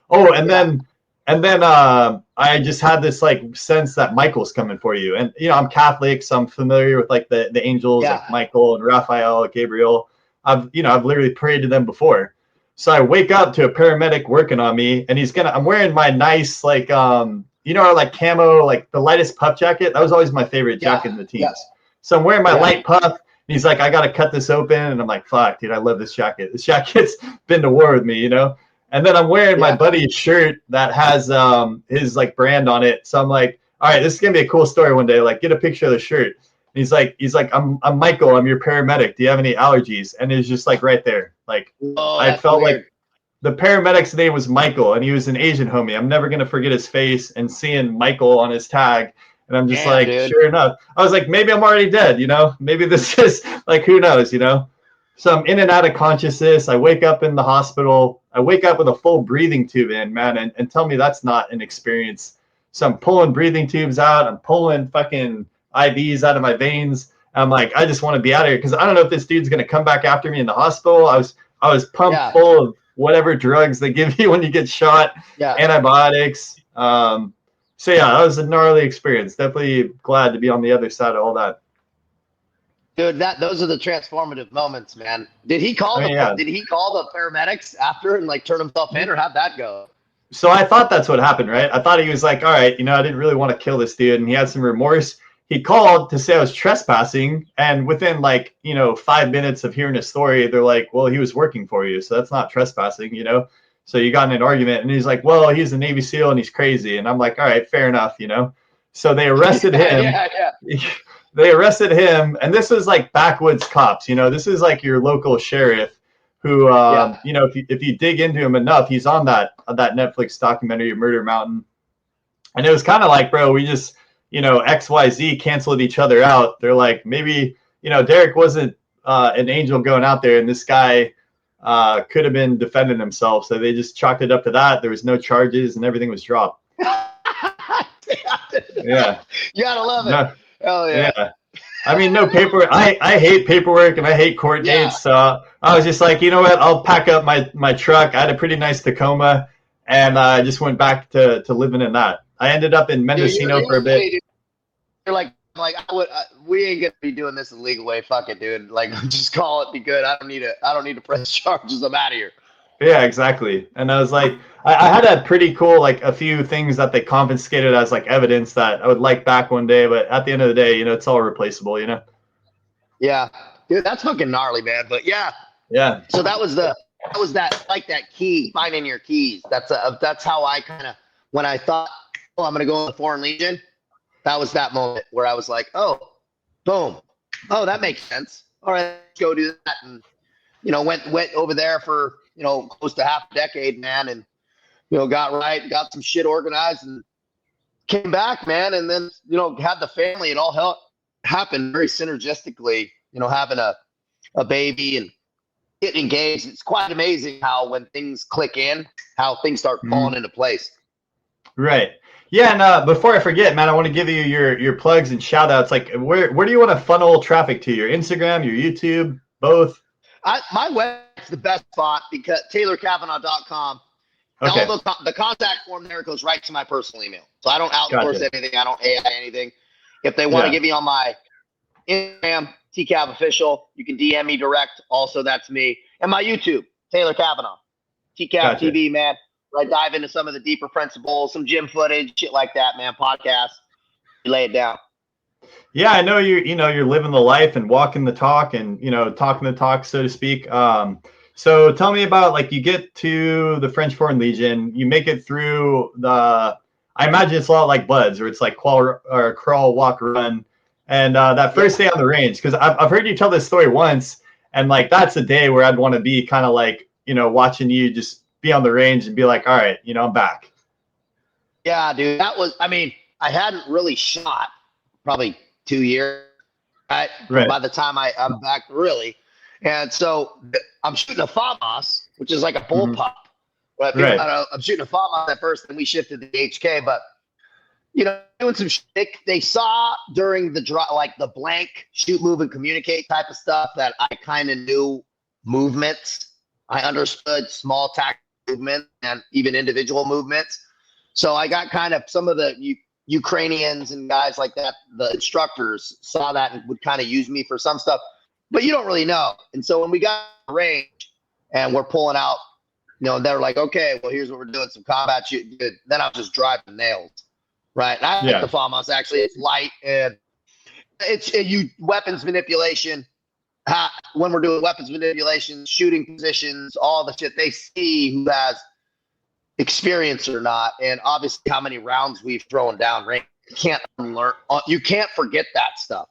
Oh, and then I I just had this like sense that Michael's coming for you. And I'm Catholic, so I'm familiar with like the angels, Yeah. like Michael and Raphael, Gabriel. I've literally prayed to them before. So I wake up to a paramedic working on me, and I'm wearing my nice like like camo, like the lightest puff jacket. That was always my favorite jacket in the teams. Yeah. So I'm wearing my Yeah. light puff. And he's like, I got to cut this open. And I'm like, fuck, dude, I love this jacket. This jacket's been to war with me, And then I'm wearing my buddy's shirt that has his like brand on it. So I'm like, all right, this is gonna be a cool story one day. Like, get a picture of the shirt. And he's like, I'm Michael. I'm your paramedic. Do you have any allergies? And it's just like right there. Like, I felt like the paramedic's name was Michael, and he was an Asian homie. I'm never gonna forget his face and seeing Michael on his tag. And I'm just dude. Sure enough, I was like, maybe I'm already dead. Maybe this is like, who knows? So I'm in and out of consciousness. I wake up in the hospital. I wake up with a full breathing tube in, man, and tell me that's not an experience. So I'm pulling breathing tubes out. I'm pulling fucking IVs out of my veins. I'm like, I just want to be out of here because I don't know if this dude's gonna come back after me in the hospital. I was pumped full of whatever drugs they give you when you get shot, antibiotics. So yeah, that was a gnarly experience. Definitely glad to be on the other side of all that. Dude, those are the transformative moments, man. Did he call Did he call the paramedics after and like turn himself in, or how'd that go? So I thought that's what happened, right? I thought he was like, all right, I didn't really want to kill this dude, and he had some remorse. He called to say I was trespassing, and within 5 minutes of hearing his story, they're like, well, he was working for you, so that's not trespassing, So you got in an argument, and he's like, well, he's a Navy SEAL and he's crazy, and I'm like, all right, fair enough, So they arrested him. They arrested him, and this was like backwoods cops. This is like your local sheriff, who, if you dig into him enough, he's on that Netflix documentary, Murder Mountain, and it was kind of like, bro, we just, XYZ canceled each other out. They're like, maybe, Derek wasn't an angel going out there, and this guy could have been defending himself, so they just chalked it up to that. There was no charges, and everything was dropped. Yeah, you gotta love it. No. Hell yeah. I mean, no paperwork. I hate paperwork and I hate court dates. So I was just like, you know what? I'll pack up my truck. I had a pretty nice Tacoma, and I just went back to living in that. I ended up in Mendocino for a bit. You're like we ain't gonna be doing this the legal way. Fuck it, dude. Like, just call it, be good. I don't need to press charges. I'm out of here. Yeah, exactly. And I was like, I had a pretty cool, like a few things that they confiscated as like evidence that I would like back one day. But at the end of the day, it's all replaceable, Yeah, dude, that's fucking gnarly, man. But yeah. So that was that key, finding your keys. That's how I kind of, when I thought, oh, I'm gonna go in the Foreign Legion. That was that moment where I was like, oh, boom, oh, that makes sense. All right, let's go do that. And went over there for close to half a decade, man, and got some shit organized and came back, man, and then had the family. It all happened very synergistically, having a baby and getting engaged. It's quite amazing how when things click in, how things start falling into place. Right. Yeah, and before I forget, man, I want to give you your plugs and shout outs. Like, where do you want to funnel traffic to? Your Instagram, your YouTube, both? My website's the best spot, because TaylorCavanaugh.com. Okay. All the contact form there goes right to my personal email. So I don't outsource anything. I don't AI anything. If they want to give me on my Instagram, TCav Official, you can DM me direct. Also, that's me. And my YouTube, Taylor Cavanaugh. TCav TV, man. Where I dive into some of the deeper principles, some gym footage, shit like that, man. Podcast. You lay it down. Yeah, I know you're living the life and walking the talk and, talking the talk, so to speak. So tell me about, like, you get to the French Foreign Legion, you make it through I imagine it's a lot like Buds, where it's like crawl, walk, run. And that first day on the range, because I've heard you tell this story once, and like, that's a day where I'd want to be kind of like, watching you just be on the range and be like, all right, I'm back. Yeah, dude, I hadn't really shot probably 2 years, right? By the time I'm back, really. And so I'm shooting a FAMAS, which is like a bullpup. Right. I'm shooting a FAMAS at first, and we shifted to the HK. But, doing some shit. They saw during the blank shoot, move, and communicate type of stuff that I kind of knew movements. I understood small tactical movement and even individual movements. So I got kind of some of the Ukrainians and guys like that, the instructors saw that and would kind of use me for some stuff, but you don't really know. And so when we got range and we're pulling out, they're like, okay, well, here's what we're doing, some combat shooting. Then I was just driving nails, right? And I like the FAMAS, actually. It's light, and it's weapons manipulation. When we're doing weapons manipulation, shooting positions, all the shit, they see who has experience or not, and obviously how many rounds we've thrown down range. You can't forget that stuff.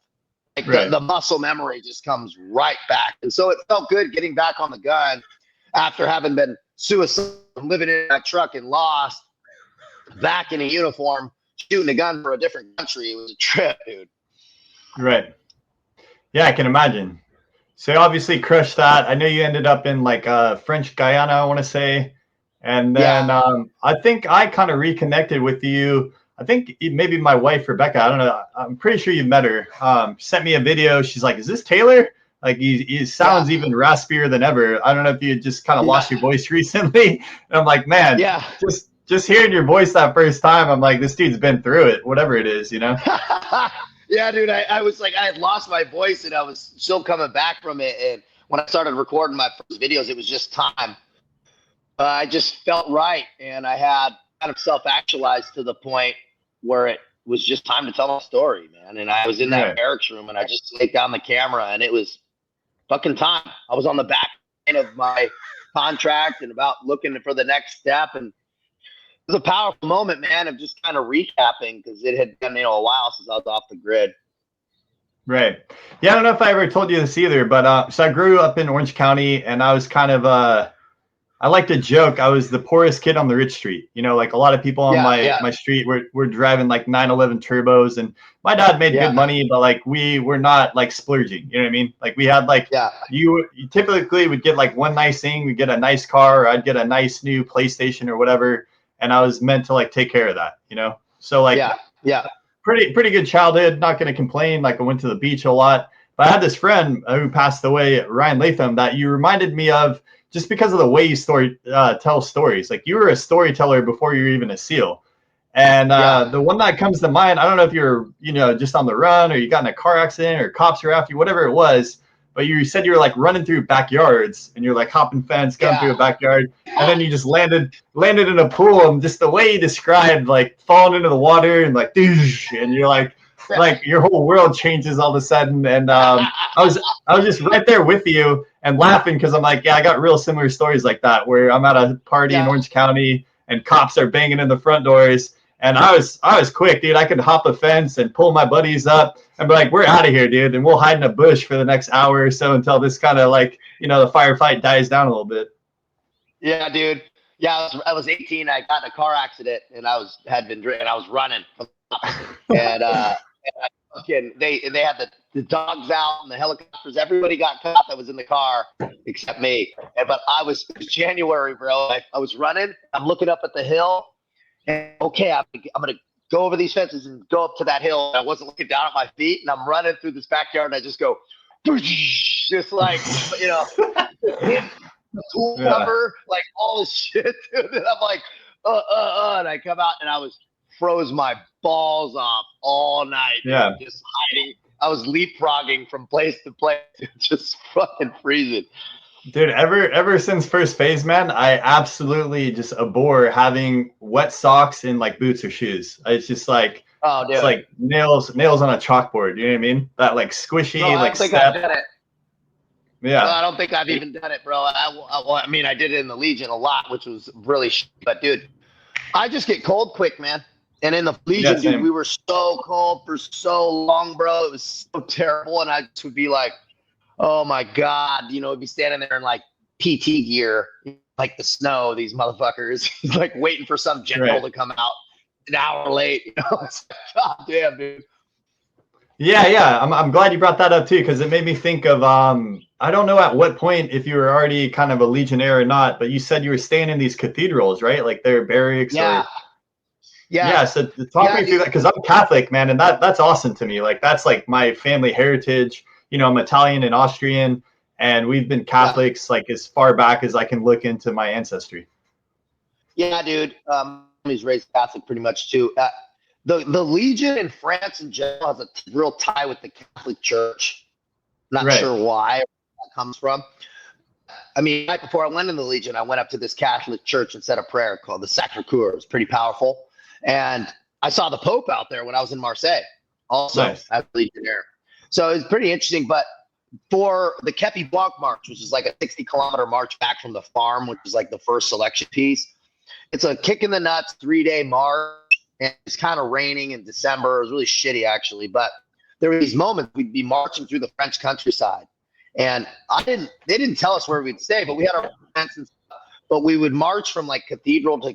Like the muscle memory just comes right back. And so it felt good getting back on the gun after having been suicidal, living in that truck and lost, back in a uniform, shooting a gun for a different country. It was a trip, dude. Right. Yeah, I can imagine. So you obviously crushed that. I know you ended up in like French Guyana, I want to say. And then I think I kind of reconnected with you. I think maybe my wife, Rebecca, I don't know. I'm pretty sure you've met her. Sent me a video. She's like, is this Taylor? Like, he sounds even raspier than ever. I don't know if you just kind of lost your voice recently. And I'm like, man, just hearing your voice that first time, I'm like, this dude's been through it, whatever it is, Yeah, dude, I was like, I had lost my voice and I was still coming back from it. And when I started recording my first videos, it was just time. I just felt right. And I had kind of self-actualized to the point where it was just time to tell my story, man. And I was in that barracks room and I just laid down the camera and it was fucking time. I was on the back end of my contract and about looking for the next step. And it was a powerful moment, man, of just kind of recapping because it had been, a while since I was off the grid. Right. Yeah, I don't know if I ever told you this either, but so I grew up in Orange County and I was kind of I like to joke I was the poorest kid on the rich street. Like a lot of people on my street were driving like 911 turbos, and my dad made good money, but like we were not like splurging. You know what I mean? Like we had like you typically would get like one nice thing, we'd get a nice car, or I'd get a nice new PlayStation or whatever, and I was meant to like take care of that. So like pretty good childhood. Not going to complain. Like I went to the beach a lot, but I had this friend who passed away, Ryan Latham, that you reminded me of. Just because of the way you tell stories. Like you were a storyteller before you were even a SEAL. And the one that comes to mind, I don't know if you're, just on the run or you got in a car accident or cops are after you, whatever it was, but you said you were like running through backyards and you're like hopping fence, going through a backyard. And then you just landed in a pool, and just the way you described like falling into the water and like, and you're like your whole world changes all of a sudden. And I was just right there with you and laughing because I'm like, I got real similar stories like that where I'm at a party in Orange County and cops are banging in the front doors. And I was quick, dude. I could hop a fence and pull my buddies up and be like, we're out of here, dude. And we'll hide in a bush for the next hour or so until this kind of like, the firefight dies down a little bit. Yeah, dude. Yeah, I was 18. I got in a car accident and I was running. And they had the dogs out and the helicopters. Everybody got caught that was in the car except me. But it was January, bro. I was running. I'm looking up at the hill. And okay, I'm gonna go over these fences and go up to that hill. I wasn't looking down at my feet, and I'm running through this backyard, and I just go, just like hit the tool cover, like all this shit, dude. And I'm like, and I come out, and I froze my balls off all night. Yeah, dude, just hiding. I was leapfrogging from place to place, just fucking freezing. Dude, ever since first phase, man, I absolutely just abhor having wet socks in like boots or shoes. It's just like, it's like nails on a chalkboard. You know what I mean? That like squishy, like step. I've done it. Yeah. No, I don't think I've even done it, bro. I mean, I did it in the Legion a lot, which was really but dude, I just get cold quick, man. And in the Legion, dude, we were so cold for so long, bro. It was so terrible. And I just would be like, oh my God, I'd be standing there in like PT gear, like the snow, these motherfuckers, like waiting for some general to come out an hour late. It's like, God damn, dude. Yeah. I'm glad you brought that up too, because it made me think of I don't know at what point if you were already kind of a Legionnaire or not, but you said you were staying in these cathedrals, right? Like their barracks. Yeah. So talk me through that, because I'm Catholic, man, and that's awesome to me. Like that's like my family heritage. I'm Italian and Austrian, and we've been Catholics like as far back as I can look into my ancestry. Yeah, dude. family's raised Catholic pretty much too. The Legion in France in general has a real tie with the Catholic Church. Not sure why that comes from. I mean, right before I went in the Legion, I went up to this Catholic church and said a prayer called the Sacre-Cœur. It was pretty powerful. And I saw the Pope out there when I was in Marseille, also as a Legionnaire. So it's pretty interesting. But for the Kepi Blanc March, which is like a 60-kilometer march back from the farm, which is like the first selection piece, it's a kick in the nuts 3-day march. And it's kind of raining in December. It was really shitty, actually. But there were these moments we'd be marching through the French countryside. And they didn't tell us where we'd stay, but we had our tents and stuff. But we would march from like cathedral to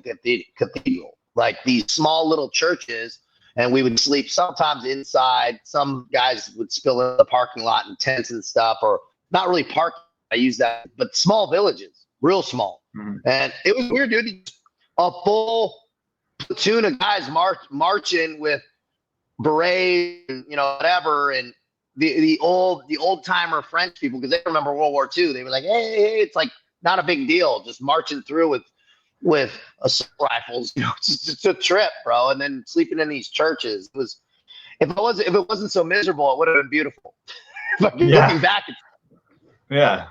cathedral, like these small little churches, and we would sleep sometimes inside. Some guys would spill in the parking lot in tents and stuff, or not really parking. I use that, but small villages, real small. Mm-hmm. And it was weird, dude. A full platoon of guys marching with berets and, you know, whatever, and the old timer French people, because they remember World War II. They were like, hey, it's like not a big deal, just marching through with assault rifles. You know, it's just a trip, bro. And then sleeping in these churches was, if it wasn't so miserable, it would have been beautiful. But looking back, yeah,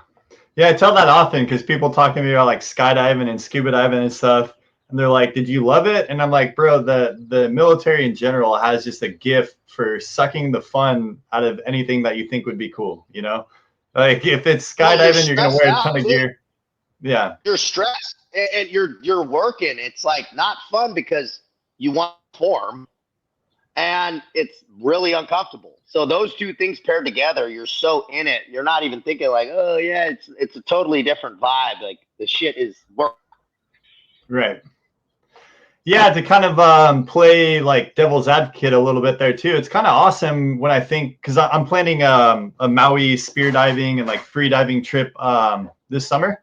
I tell that often because people talk to me about like skydiving and scuba diving and stuff. And they're like, did you love it? And I'm like, bro, the military in general has just a gift for sucking the fun out of anything that you think would be cool, you know? Like if it's skydiving, you're going to wear a ton of gear. Yeah. You're stressed and you're working. It's like not fun because you want to perform and it's really uncomfortable. So those two things paired together, you're so in it. You're not even thinking like, oh yeah, it's a totally different vibe. Like the shit is work. Right. Yeah, to kind of play like devil's advocate a little bit there too. It's kind of awesome when I think, because I'm planning a Maui spear diving and like free diving trip this summer.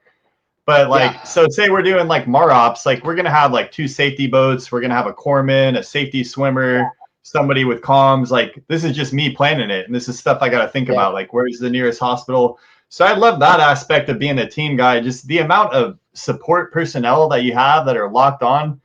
But like, so say we're doing like MAROPS, like we're gonna have like 2 safety boats. We're gonna have a corpsman, a safety swimmer, somebody with comms. Like this is just me planning it, and this is stuff I got to think about. Like where's the nearest hospital? So I love that aspect of being a team guy. Just the amount of support personnel that you have that are locked on.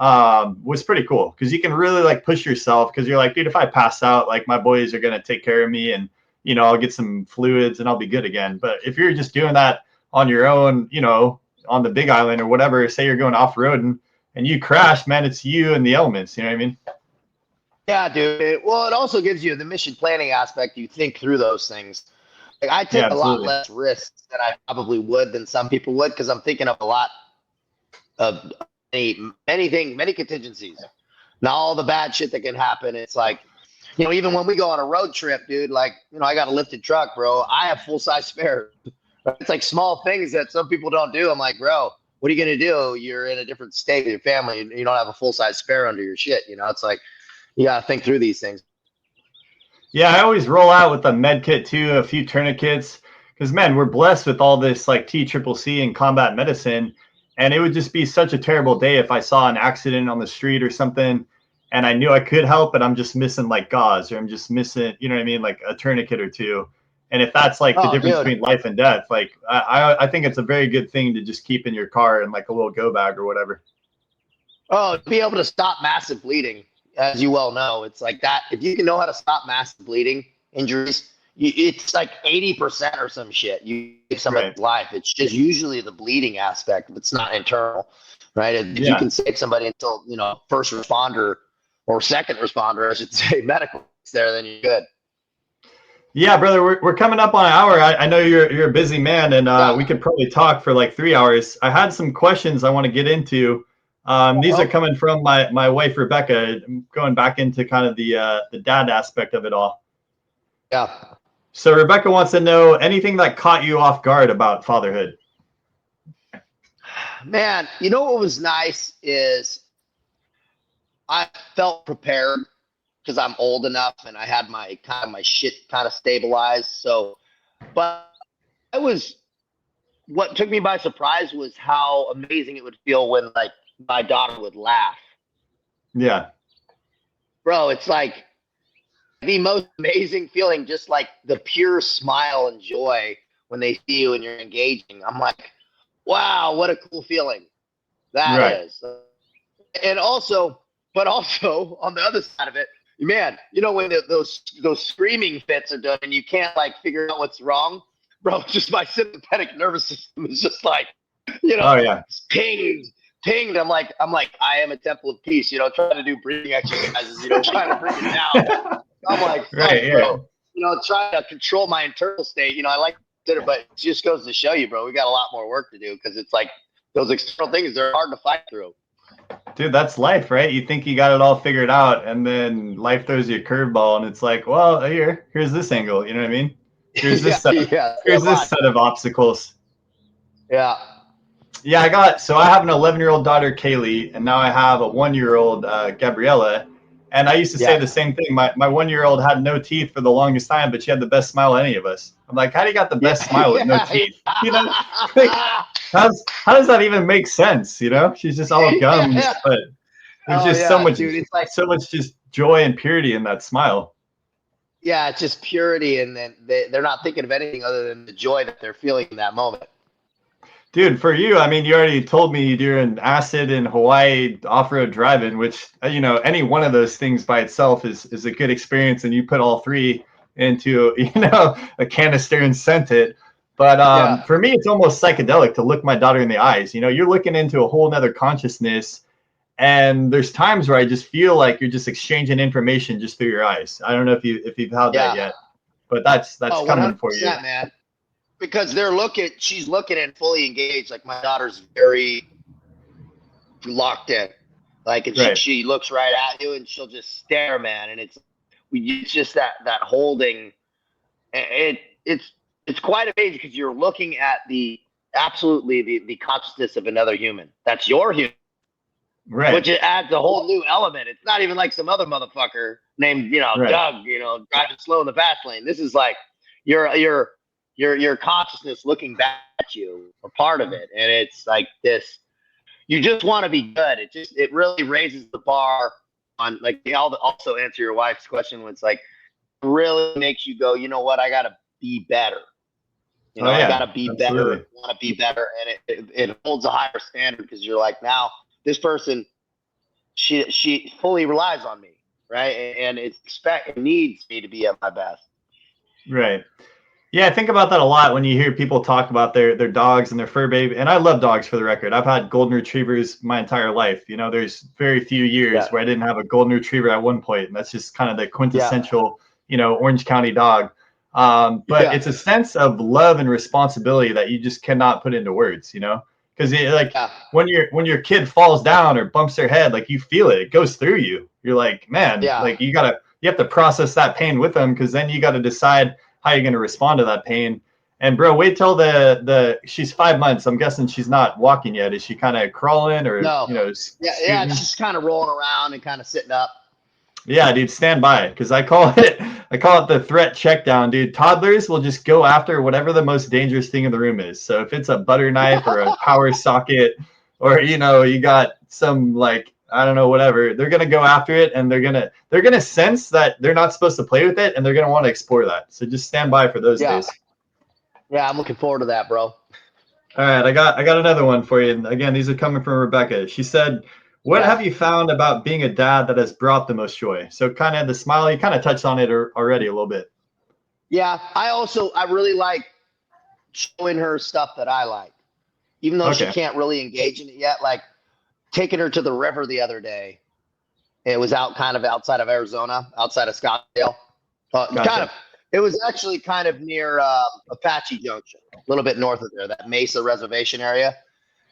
Was pretty cool because you can really like push yourself because you're like, dude, if I pass out, like my boys are gonna take care of me and you know I'll get some fluids and I'll be good again. But if you're just doing that on your own, you know, on the big island or whatever, say you're going off road and you crash, man, it's you and the elements. You know what I mean? Yeah, dude. Well, it also gives you the mission planning aspect. You think through those things. Like I take a lot less risks than I probably would than some people would because I'm thinking of a lot of many contingencies. Now all the bad shit that can happen. It's like, you know, even when we go on a road trip, dude, like, you know, I got a lifted truck, bro. I have full-size spares. It's like small things that some people don't do. I'm like, bro, what are you going to do? You're in a different state with your family and you don't have a full-size spare under your shit. You know, it's like, you got to think through these things. Yeah, I always roll out with a med kit too, a few tourniquets, because man, we're blessed with all this like TCCC and combat medicine. And it would just be such a terrible day if I saw an accident on the street or something and I knew I could help, but I'm just missing like gauze or I'm just missing, you know what I mean? Like a tourniquet or two. And if that's like the difference between life and death, like I think it's a very good thing to just keep in your car in like a little go bag or whatever. Oh, to be able to stop massive bleeding, as you well know, it's like that. If you can know how to stop massive bleeding injuries, it's like 80% or some shit. You save somebody's life. It's just usually the bleeding aspect. If it's not internal, right? If you can save somebody until, you know, first responder or second responder, I should say, medical there, then you're good. Yeah, brother, we're coming up on an hour. I know you're a busy man, and we could probably talk for like 3 hours. I had some questions I want to get into. These are coming from my wife Rebecca. Going back into kind of the dad aspect of it all. Yeah. So Rebecca wants to know anything that caught you off guard about fatherhood. Man, you know what was nice is I felt prepared because I'm old enough and I had my shit kind of stabilized. So, but what took me by surprise was how amazing it would feel when like my daughter would laugh. Yeah. Bro, it's like the most amazing feeling, just like the pure smile and joy when they see you and you're engaging. I'm like, wow, what a cool feeling that is. And also, but also on the other side of it, man, you know when those screaming fits are done and you can't like figure out what's wrong, bro. Just my sympathetic nervous system is just like, Oh yeah. pinged. I'm like, I am a temple of peace. Trying to do breathing exercises. Trying to bring it down. I'm like, Right, yeah. bro. Trying to control my internal state. I like it, but it just goes to show you, bro. We got a lot more work to do because it's like those external things. They're hard to fight through. Dude, that's life, right? You think you got it all figured out, and then life throws you a curveball, and it's like, well, here's this angle. You know what I mean? Here's this here's this set of obstacles. Yeah. Yeah, I have an 11-year-old daughter, Kaylee, and now I have a 1-year-old, Gabriella. And I used to say the same thing. My 1-year-old had no teeth for the longest time, but she had the best smile of any of us. I'm like, how do you got the best smile with no teeth? Like, how does that even make sense? She's just all gums, but there's just so much, dude, it's like so much just joy and purity in that smile. Yeah, it's just purity, and then they're not thinking of anything other than the joy that they're feeling in that moment. Dude, for you, I mean, you already told me you're an acid in Hawaii off-road driving, which, any one of those things by itself is a good experience, and you put all three into, a canister and sent it. But for me, it's almost psychedelic to look my daughter in the eyes. You're looking into a whole nother consciousness, and there's times where I just feel like you're just exchanging information just through your eyes. I don't know if you've had that yet, but that's coming for you, man. Because she's looking and fully engaged. Like my daughter's very locked in. Like, and she looks right at you and she'll just stare, man. And it's just that holding. It's quite amazing because you're looking at the consciousness of another human. That's your human. Right. Which adds a whole new element. It's not even like some other motherfucker named, Doug, driving slow in the fast lane. This is like your consciousness looking back at you, a part of it. And it's like this, you just want to be good. It really raises the bar on, like, I'll also answer your wife's question when it's like, really makes you go, you know what, I got to be better. I got to be better, want to be better. And it holds a higher standard because you're like, now this person, she fully relies on me. Right. And it needs me to be at my best. Right. Yeah, I think about that a lot when you hear people talk about their dogs and their fur baby. And I love dogs, for the record. I've had golden retrievers my entire life. There's very few years where I didn't have a golden retriever at one point. And that's just kind of the quintessential, Orange County dog. But it's a sense of love and responsibility that you just cannot put into words, because when your kid falls down or bumps their head, like, you feel it goes through you. You're like, man, like, you have to process that pain with them, because then you got to decide how you're going to respond to that pain. And bro, wait till she's 5 months. I'm guessing she's not walking yet. Is she kind of crawling or no? She's kind of rolling around and kind of sitting up. Yeah, dude, stand by, because I call it the threat check down, dude. Toddlers will just go after whatever the most dangerous thing in the room is. So if it's a butter knife or a power socket, or you got some, like, I don't know, whatever, they're gonna go after it, and they're gonna sense that they're not supposed to play with it, and they're gonna want to explore that. So just stand by for those days. Yeah, I'm looking forward to that, bro. All right, I got another one for you. And again, these are coming from Rebecca. She said, what have you found about being a dad that has brought the most joy? So kind of the smile, you kind of touched on it already a little bit. Yeah, I really like showing her stuff that I like, even though she can't really engage in it yet. Like taking her to the river the other day. It was kind of outside of Arizona, outside of Scottsdale. It was actually kind of near Apache Junction, a little bit north of there, that Mesa Reservation area.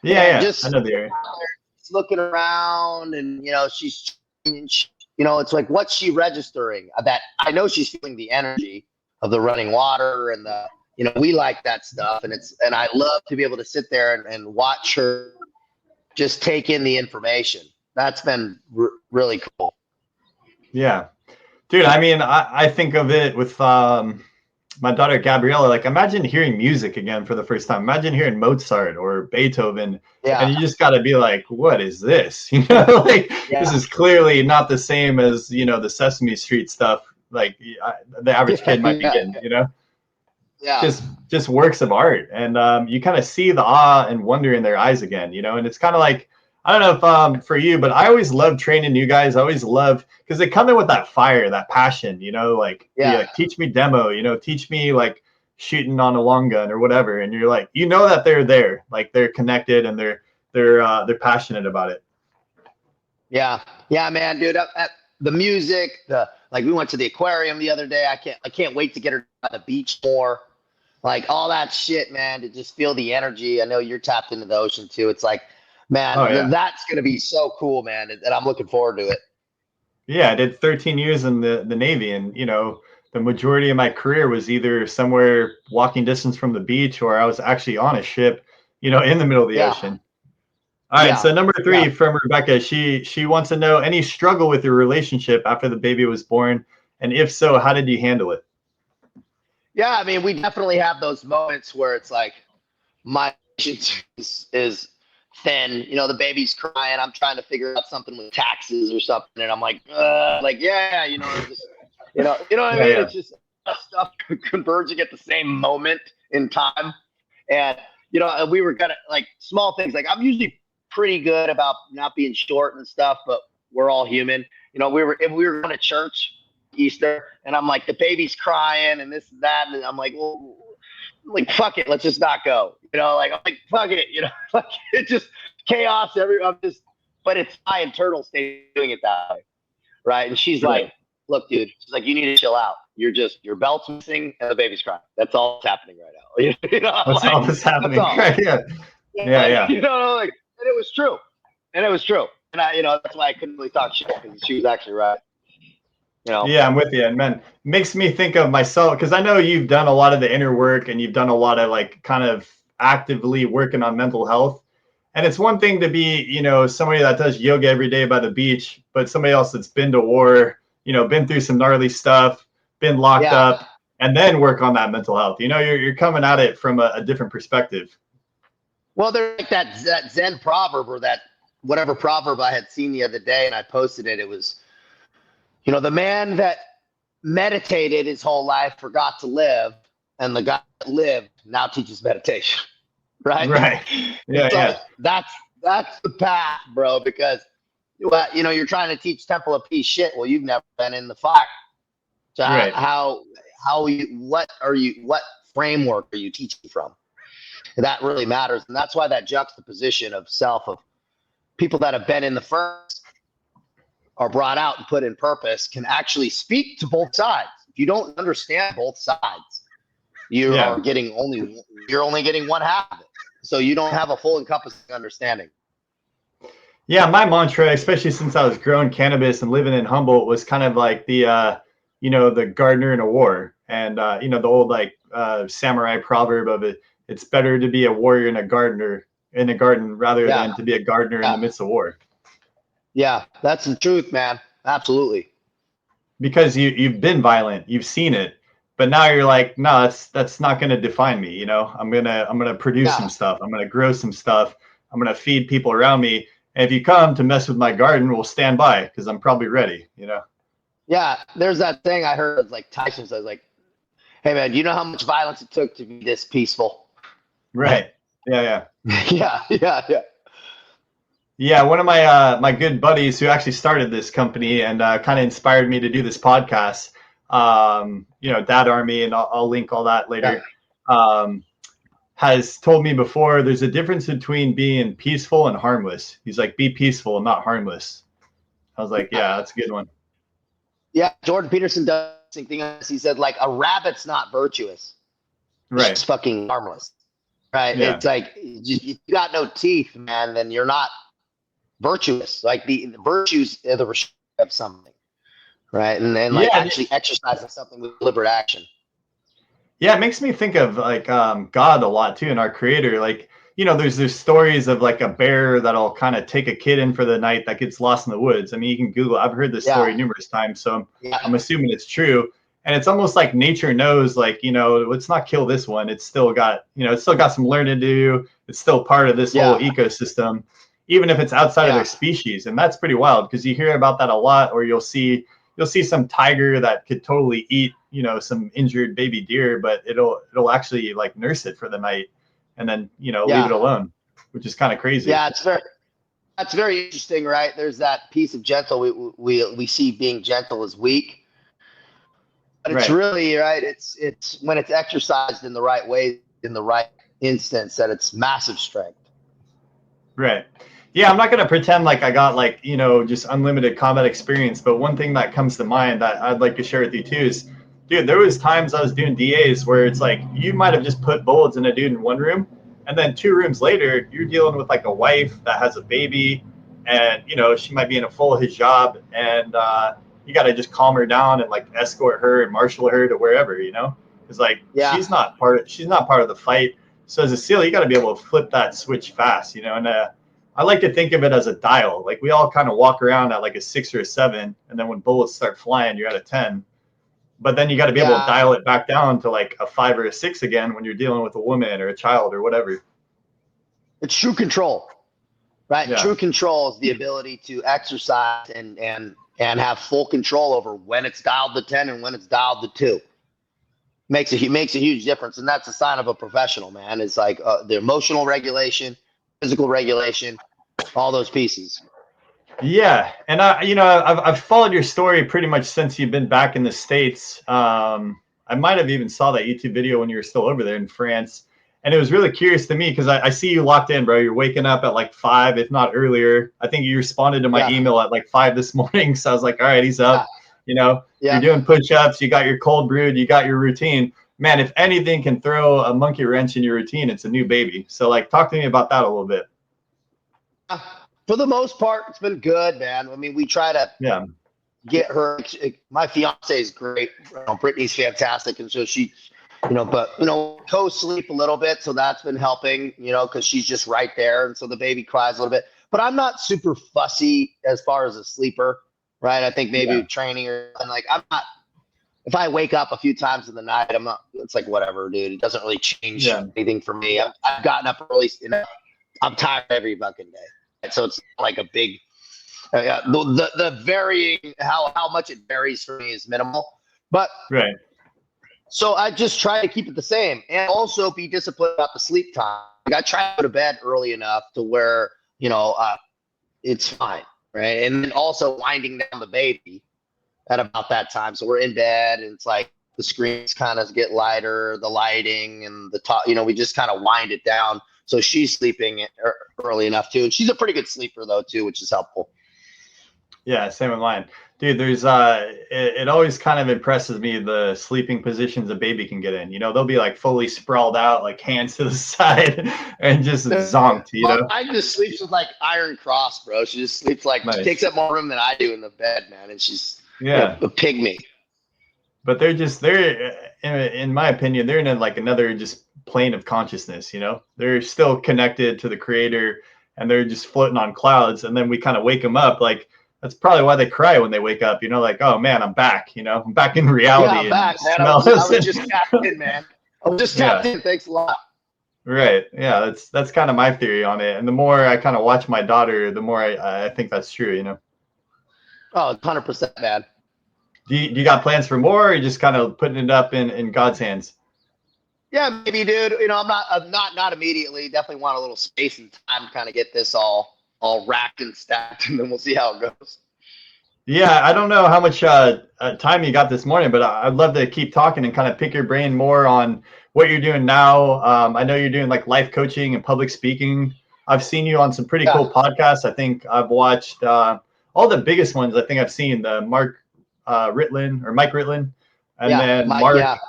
Yeah, I know the area. Looking around, and she's it's like, what's she registering? That I know she's feeling the energy of the running water and the we like that stuff, and I love to be able to sit there and watch her just take in the information. That's been really cool. Yeah, dude, I mean, I think of it with my daughter Gabriella. Like, imagine hearing music again for the first time. Imagine hearing Mozart or Beethoven, and you just got to be like, what is this? This is clearly not the same as the Sesame Street stuff, like the average kid might be getting. Just works of art. And you kind of see the awe and wonder in their eyes again, and it's kind of like, I don't know if for you, but I always love training new guys. I always love because they come in with that fire, that passion, like, Yeah. like teach me demo, teach me like shooting on a long gun or whatever. And you're like, that they're there, like they're connected and they're passionate about it. Yeah, yeah, man, dude. The music, like we went to the aquarium the other day. I can't wait to get her on the beach more. Like all that shit, man. To just feel the energy. I know you're tapped into the ocean too. It's like, man, Oh, yeah. that's gonna be so cool, man. And I'm looking forward to it. Yeah, I did 13 years in the Navy, and the majority of my career was either somewhere walking distance from the beach, or I was actually on a ship, in the middle of the Yeah, ocean. All right, yeah, so number yeah, 3 from Rebecca, she wants to know any struggle with your relationship after the baby was born, and if so, how did you handle it? yeah. I mean, we definitely have those moments where it's like my patience is thin. The baby's crying. I'm trying to figure out something with taxes or something, and I'm like, yeah, just, what I Yeah, mean? yeah. It's just stuff converging at the same moment in time, and and we were kind of like small things. Like I'm usually pretty good about not being short and stuff, but we're all human. We were going to church Easter, and I'm like, the baby's crying and this and that, and I'm like, well, like fuck it, let's just not go. Like I'm like fuck it, like it's just chaos. But it's my internal state doing it that way, right? And she's Right. like, look, dude, she's like, you need to chill out. Your belt's missing and the baby's crying. That's all that's happening right now. I'm That's like, all that's happening. that's all. Right, yeah. Yeah, Like, yeah. like, and it was true, and I, that's why I couldn't really talk shit because she was actually right. Yeah, I'm with you. And man, makes me think of myself because I know you've done a lot of the inner work and you've done a lot of like kind of actively working on mental health. And it's one thing to be, somebody that does yoga every day by the beach, but somebody else that's been to war, been through some gnarly stuff, been locked Yeah. up, and then work on that mental health. You're coming at it from a different perspective. Well, there's like that Zen proverb or that whatever proverb I had seen the other day, and I posted it. It was, the man that meditated his whole life forgot to live, and the guy that lived now teaches meditation. Right? Right. Yeah, It's yeah. like that's the path, bro. Because you're trying to teach Temple of Peace shit. Well, you've never been in the fire. So Right. what framework are you teaching from? That really matters, and that's why that juxtaposition of self of people that have been in the first are brought out and put in purpose can actually speak to both sides. If you don't understand both sides, you're only getting one half of it. So you don't have a full encompassing understanding. Yeah, my mantra, especially since I was growing cannabis and living in Humboldt, was kind of like the the gardener in a war, and the old like samurai proverb of it. It's better to be a warrior and a gardener in a garden rather than to be a gardener in the midst of war. Yeah, that's the truth, man. Absolutely. Because you've been violent, you've seen it, but now you're like, no, that's not going to define me. I'm gonna produce some stuff. I'm gonna grow some stuff. I'm gonna feed people around me. And if you come to mess with my garden, we'll stand by because I'm probably ready. Yeah, there's that thing I heard. Like Tyson says, like, "Hey man, do you know how much violence it took to be this peaceful?" Right. Yeah. Yeah. Yeah, one of my good buddies who actually started this company and kind of inspired me to do this podcast, Dad Army, and I'll link all that later, has told me before there's a difference between being peaceful and harmless. He's like, be peaceful and not harmless. I was like, yeah, that's a good one. Yeah, Jordan Peterson does the same thing. He said, like, a rabbit's not virtuous. Right. It's fucking harmless. Right? Yeah. It's like, you got no teeth, man, then you're not virtuous. Like the virtues are the restraint of something, right? And then like actually exercising something with deliberate action. Yeah, it makes me think of like God a lot too, and our Creator. Like, there's stories of like a bear that'll kind of take a kid in for the night that gets lost in the woods. I mean, you can Google. I've heard this story numerous times, so I'm assuming it's true. And it's almost like nature knows, like, let's not kill this one. It's still got, it's still got some learning to do. It's still part of this whole ecosystem, even if it's outside of their species. And that's pretty wild because you hear about that a lot, or you'll see some tiger that could totally eat, some injured baby deer, but it'll actually like nurse it for the night and then, leave it alone, which is kind of crazy. Yeah, it's That's very interesting, right? There's that piece of gentle we see being gentle as weak, but it's Right. really right. It's when it's exercised in the right way, in the right instance, that it's massive strength. Right. Yeah, I'm not going to pretend like I got like, just unlimited combat experience, but one thing that comes to mind that I'd like to share with you too is, dude, there was times I was doing DAs where it's like you might have just put bullets in a dude in one room, and then 2 rooms later, you're dealing with like a wife that has a baby, and she might be in a full hijab, and you got to just calm her down and like escort her and marshal her to wherever. It's like Yeah, she's not part of the fight. So as a SEAL, you got to be able to flip that switch fast, and I like to think of it as a dial. Like we all kind of walk around at like a 6 or a 7, and then when bullets start flying, you're at a 10. But then you got to be able to yeah. dial it back down to like a 5 or a 6 again when you're dealing with a woman or a child or whatever. It's true control, right? Yeah. True control is the ability to exercise and have full control over when it's dialed to 10 and when it's dialed to 2. Makes a huge difference, and that's a sign of a professional, man. It's like the emotional regulation, physical regulation, all those pieces. Yeah, and I've followed your story pretty much since you've been back in the States. I might have even saw that YouTube video when you were still over there in France, and it was really curious to me because I see you locked in, bro. You're waking up at like 5, if not earlier. I think you responded to my Yeah, email at like 5 this morning, so I was like, all right, he's up. You're yeah. doing push-ups, you got your cold brewed, you got your routine. Man, if anything can throw a monkey wrench in your routine, it's a new baby. So like, talk to me about that a little bit. For the most part, it's been good, man. I mean, we try to Yeah. get her. My fiance is great. Brittany's fantastic, and so she, but co-sleep a little bit, so that's been helping. Because she's just right there, and so the baby cries a little bit. But I'm not super fussy as far as a sleeper, right? I think maybe training or and like I'm not. If I wake up a few times in the night, I'm not. It's like whatever, dude. It doesn't really change anything for me. I've gotten up early. I'm tired every fucking day, so it's like a big. The varying how much it varies for me is minimal, but Right. so I just try to keep it the same and also be disciplined about the sleep time. Like I try to go to bed early enough to where it's fine, right? And then also winding down the baby at about that time. So we're in bed and it's like the screens kind of get lighter, the lighting and the top. We just kind of wind it down. So she's sleeping early enough too, and she's a pretty good sleeper though too, which is helpful. Yeah, same with mine. Dude, there's it always kind of impresses me the sleeping positions a baby can get in. They'll be like fully sprawled out, like hands to the side and just zonked, I just sleeps with like iron cross, bro. She just sleeps like Nice. She takes up more room than I do in the bed, man. And she's Yeah. a pygmy. But they're in my opinion, they're in like another just plane of consciousness, They're still connected to the creator and they're just floating on clouds, and then we kind of wake them up like that's probably why they cry when they wake up, like, oh man, I'm back, I'm back in reality. Yeah, I'm back, man. I was just tapped in, man. I was just tapped in. Thanks a lot. Right. Yeah, that's kind of my theory on it. And the more I kind of watch my daughter, the more I think that's true, Oh, 100%, man. Do you got plans for more, or are you just kind of putting it up in God's hands? I'm maybe, dude. I'm not immediately. Definitely want a little space and time to kind of get this all racked and stacked, and then we'll see how it goes. Yeah, I don't know how much time you got this morning, but I'd love to keep talking and kind of pick your brain more on what you're doing now. I know you're doing like life coaching and public speaking. I've seen you on some pretty cool podcasts. I think I've watched all the biggest ones. I think I've seen the Mike Ritlin, and then Mike, Mark.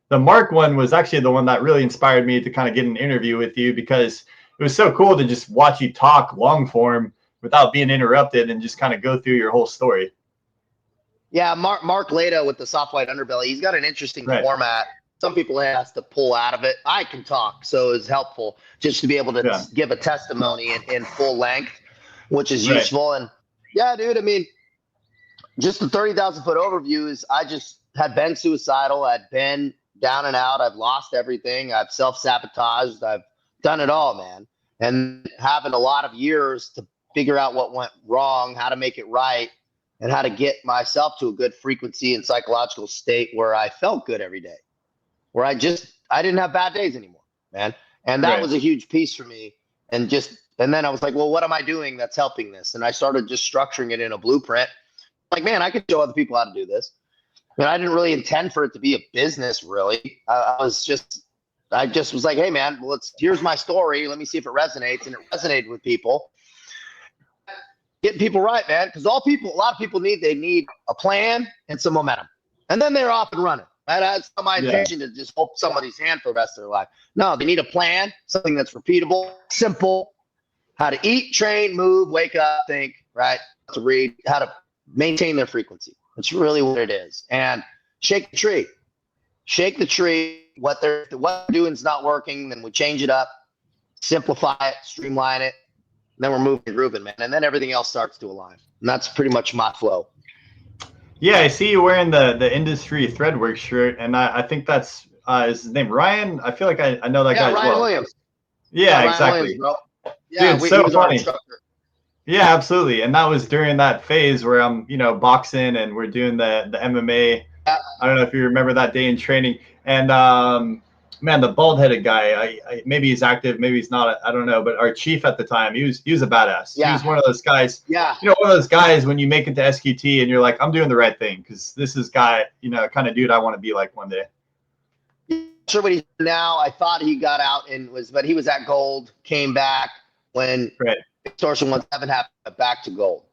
The Mark one was actually the one that really inspired me to kind of get an interview with you, because it was so cool to just watch you talk long form without being interrupted and just kind of go through your whole story. Yeah, Mark Leda with the soft white underbelly. He's got an interesting format. Some people has to pull out of it. I can talk, so it's helpful just to be able to give a testimony in full length, which is useful. And yeah, dude, I mean, just the 30,000 foot overview is I just had been suicidal. I'd been down and out. I've lost everything. I've self-sabotaged. I've done it all, man. And having a lot of years to figure out what went wrong, how to make it right, and how to get myself to a good frequency and psychological state where I felt good every day, where I didn't have bad days anymore, man. And that was a huge piece for me. And just And then I was like, well, what am I doing that's helping this? And I started just structuring it in a blueprint. Like, man, I could show other people how to do this. I mean, I didn't really intend for it to be a business, really. I just was like, hey, man, here's my story. Let me see if it resonates. And it resonated with people. Getting people right, man, because a lot of people need a plan and some momentum. And then they're off and running. Right? That's not my intention to just hold somebody's hand for the rest of their life. No, they need a plan, something that's repeatable, simple, how to eat, train, move, wake up, think, right? To read, how to maintain their frequency. That's really what it is. And shake the tree. Shake the tree. What they're doing is not working, then we change it up, simplify it, streamline it. Then we're moving and grooving, man. And then everything else starts to align. And that's pretty much my flow. Yeah, I see you wearing the industry threadwork shirt, and I think that's is his name Ryan? I feel like I know that guy as well. Ryan Williams. Yeah, Ryan exactly. Williams, bro. Yeah, dude, so he was our funny. instructor. Yeah, absolutely. And that was during that phase where I'm, boxing and we're doing the MMA. Yeah. I don't know if you remember that day in training. And man, the bald-headed guy, maybe he's active, maybe he's not. I don't know. But our chief at the time, he was a badass. Yeah. He was one of those guys. Yeah. One of those guys when you make it to SQT and you're like, I'm doing the right thing because this is guy, kind of dude I want to be like one day. Sure what he's now. I thought he got out but he was at gold, came back when Extortion 17 happened, back to gold.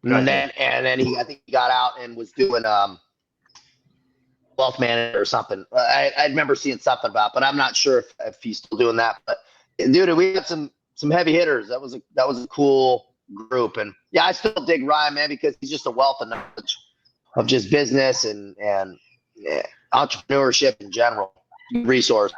Gotcha. And then I think he got out and was doing wealth manager or something. I remember seeing something about, but I'm not sure if he's still doing that. But dude, we had some heavy hitters. That was a cool group. And yeah, I still dig Ryan, man, because he's just a wealth of knowledge of just business and entrepreneurship in general. Resource.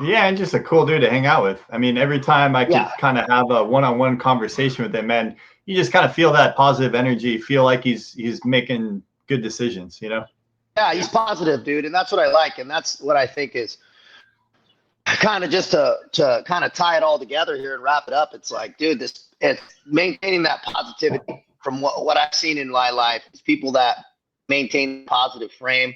Yeah, and just a cool dude to hang out with. I mean, every time I could kind of have a one-on-one conversation with him, man, you just kind of feel that positive energy, feel like he's making good decisions, Yeah, he's positive, dude, and that's what I like, and that's what I think is kind of just to kind of tie it all together here and wrap it up. It's like, dude, it's maintaining that positivity from what I've seen in my life is people that maintain a positive frame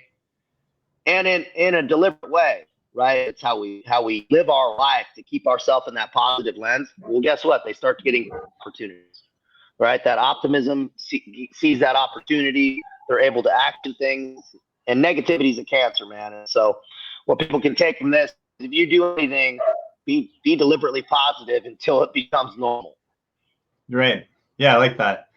and in a deliberate way. Right, it's how we live our life to keep ourselves in that positive lens. Well, guess what? They start getting opportunities. Right, that optimism sees that opportunity. They're able to action things. And negativity is a cancer, man. And so, what people can take from this: if you do anything, be deliberately positive until it becomes normal. Right. Yeah, I like that.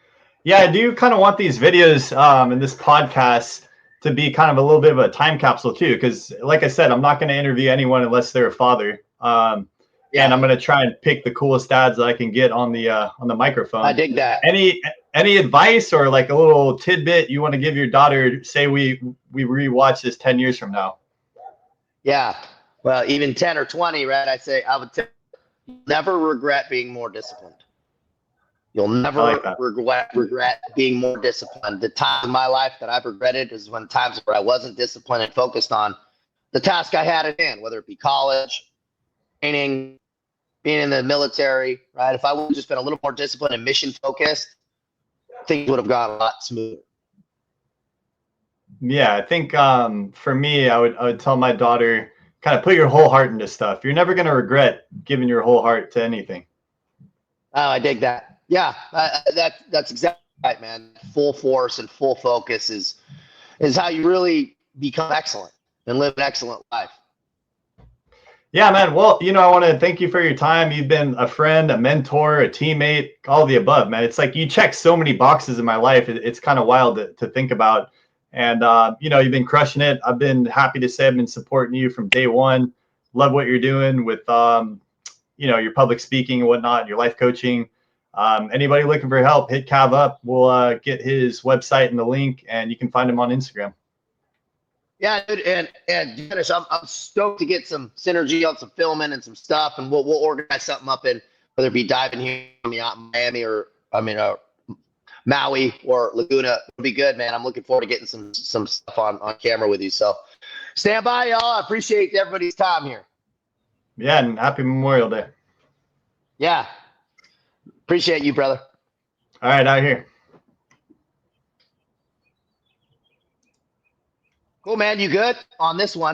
Yeah, I do kind of want these videos and this podcast to be kind of a little bit of a time capsule too, because like I said, I'm not going to interview anyone unless they're a father. And I'm going to try and pick the coolest dads that I can get on the microphone. I dig that. Any advice or like a little tidbit you want to give your daughter? Say we rewatch this 10 years from now. Yeah, well, even 10 or 20, right? I would never regret being more disciplined. You'll never regret being more disciplined. The times in my life that I've regretted is when times where I wasn't disciplined and focused on the task I had at hand, whether it be college, training, being in the military, right? If I would have just been a little more disciplined and mission focused, things would have gone a lot smoother. Yeah, I think for me, I would tell my daughter, kind of put your whole heart into stuff. You're never going to regret giving your whole heart to anything. Oh, I dig that. Yeah, that's exactly right, man. Full force and full focus is how you really become excellent and live an excellent life. Yeah, man. Well, I want to thank you for your time. You've been a friend, a mentor, a teammate, all of the above, man. It's like you check so many boxes in my life. It's kind of wild to think about. And, you've been crushing it. I've been happy to say I've been supporting you from day one. Love what you're doing with, your public speaking and whatnot, your life coaching. Anybody looking for help, hit Cav up. We'll get his website in the link, and you can find him on Instagram. Yeah, dude, and Janisch, I'm stoked to get some synergy on some filming and some stuff, and we'll organize something up in whether it be diving here in Miami or Maui or Laguna. It'll be good, man. I'm looking forward to getting some stuff on camera with you. So stand by, y'all. I appreciate everybody's time here. Yeah, and happy Memorial Day. Yeah. Appreciate you, brother. All right, out here. Cool, man. You good on this one?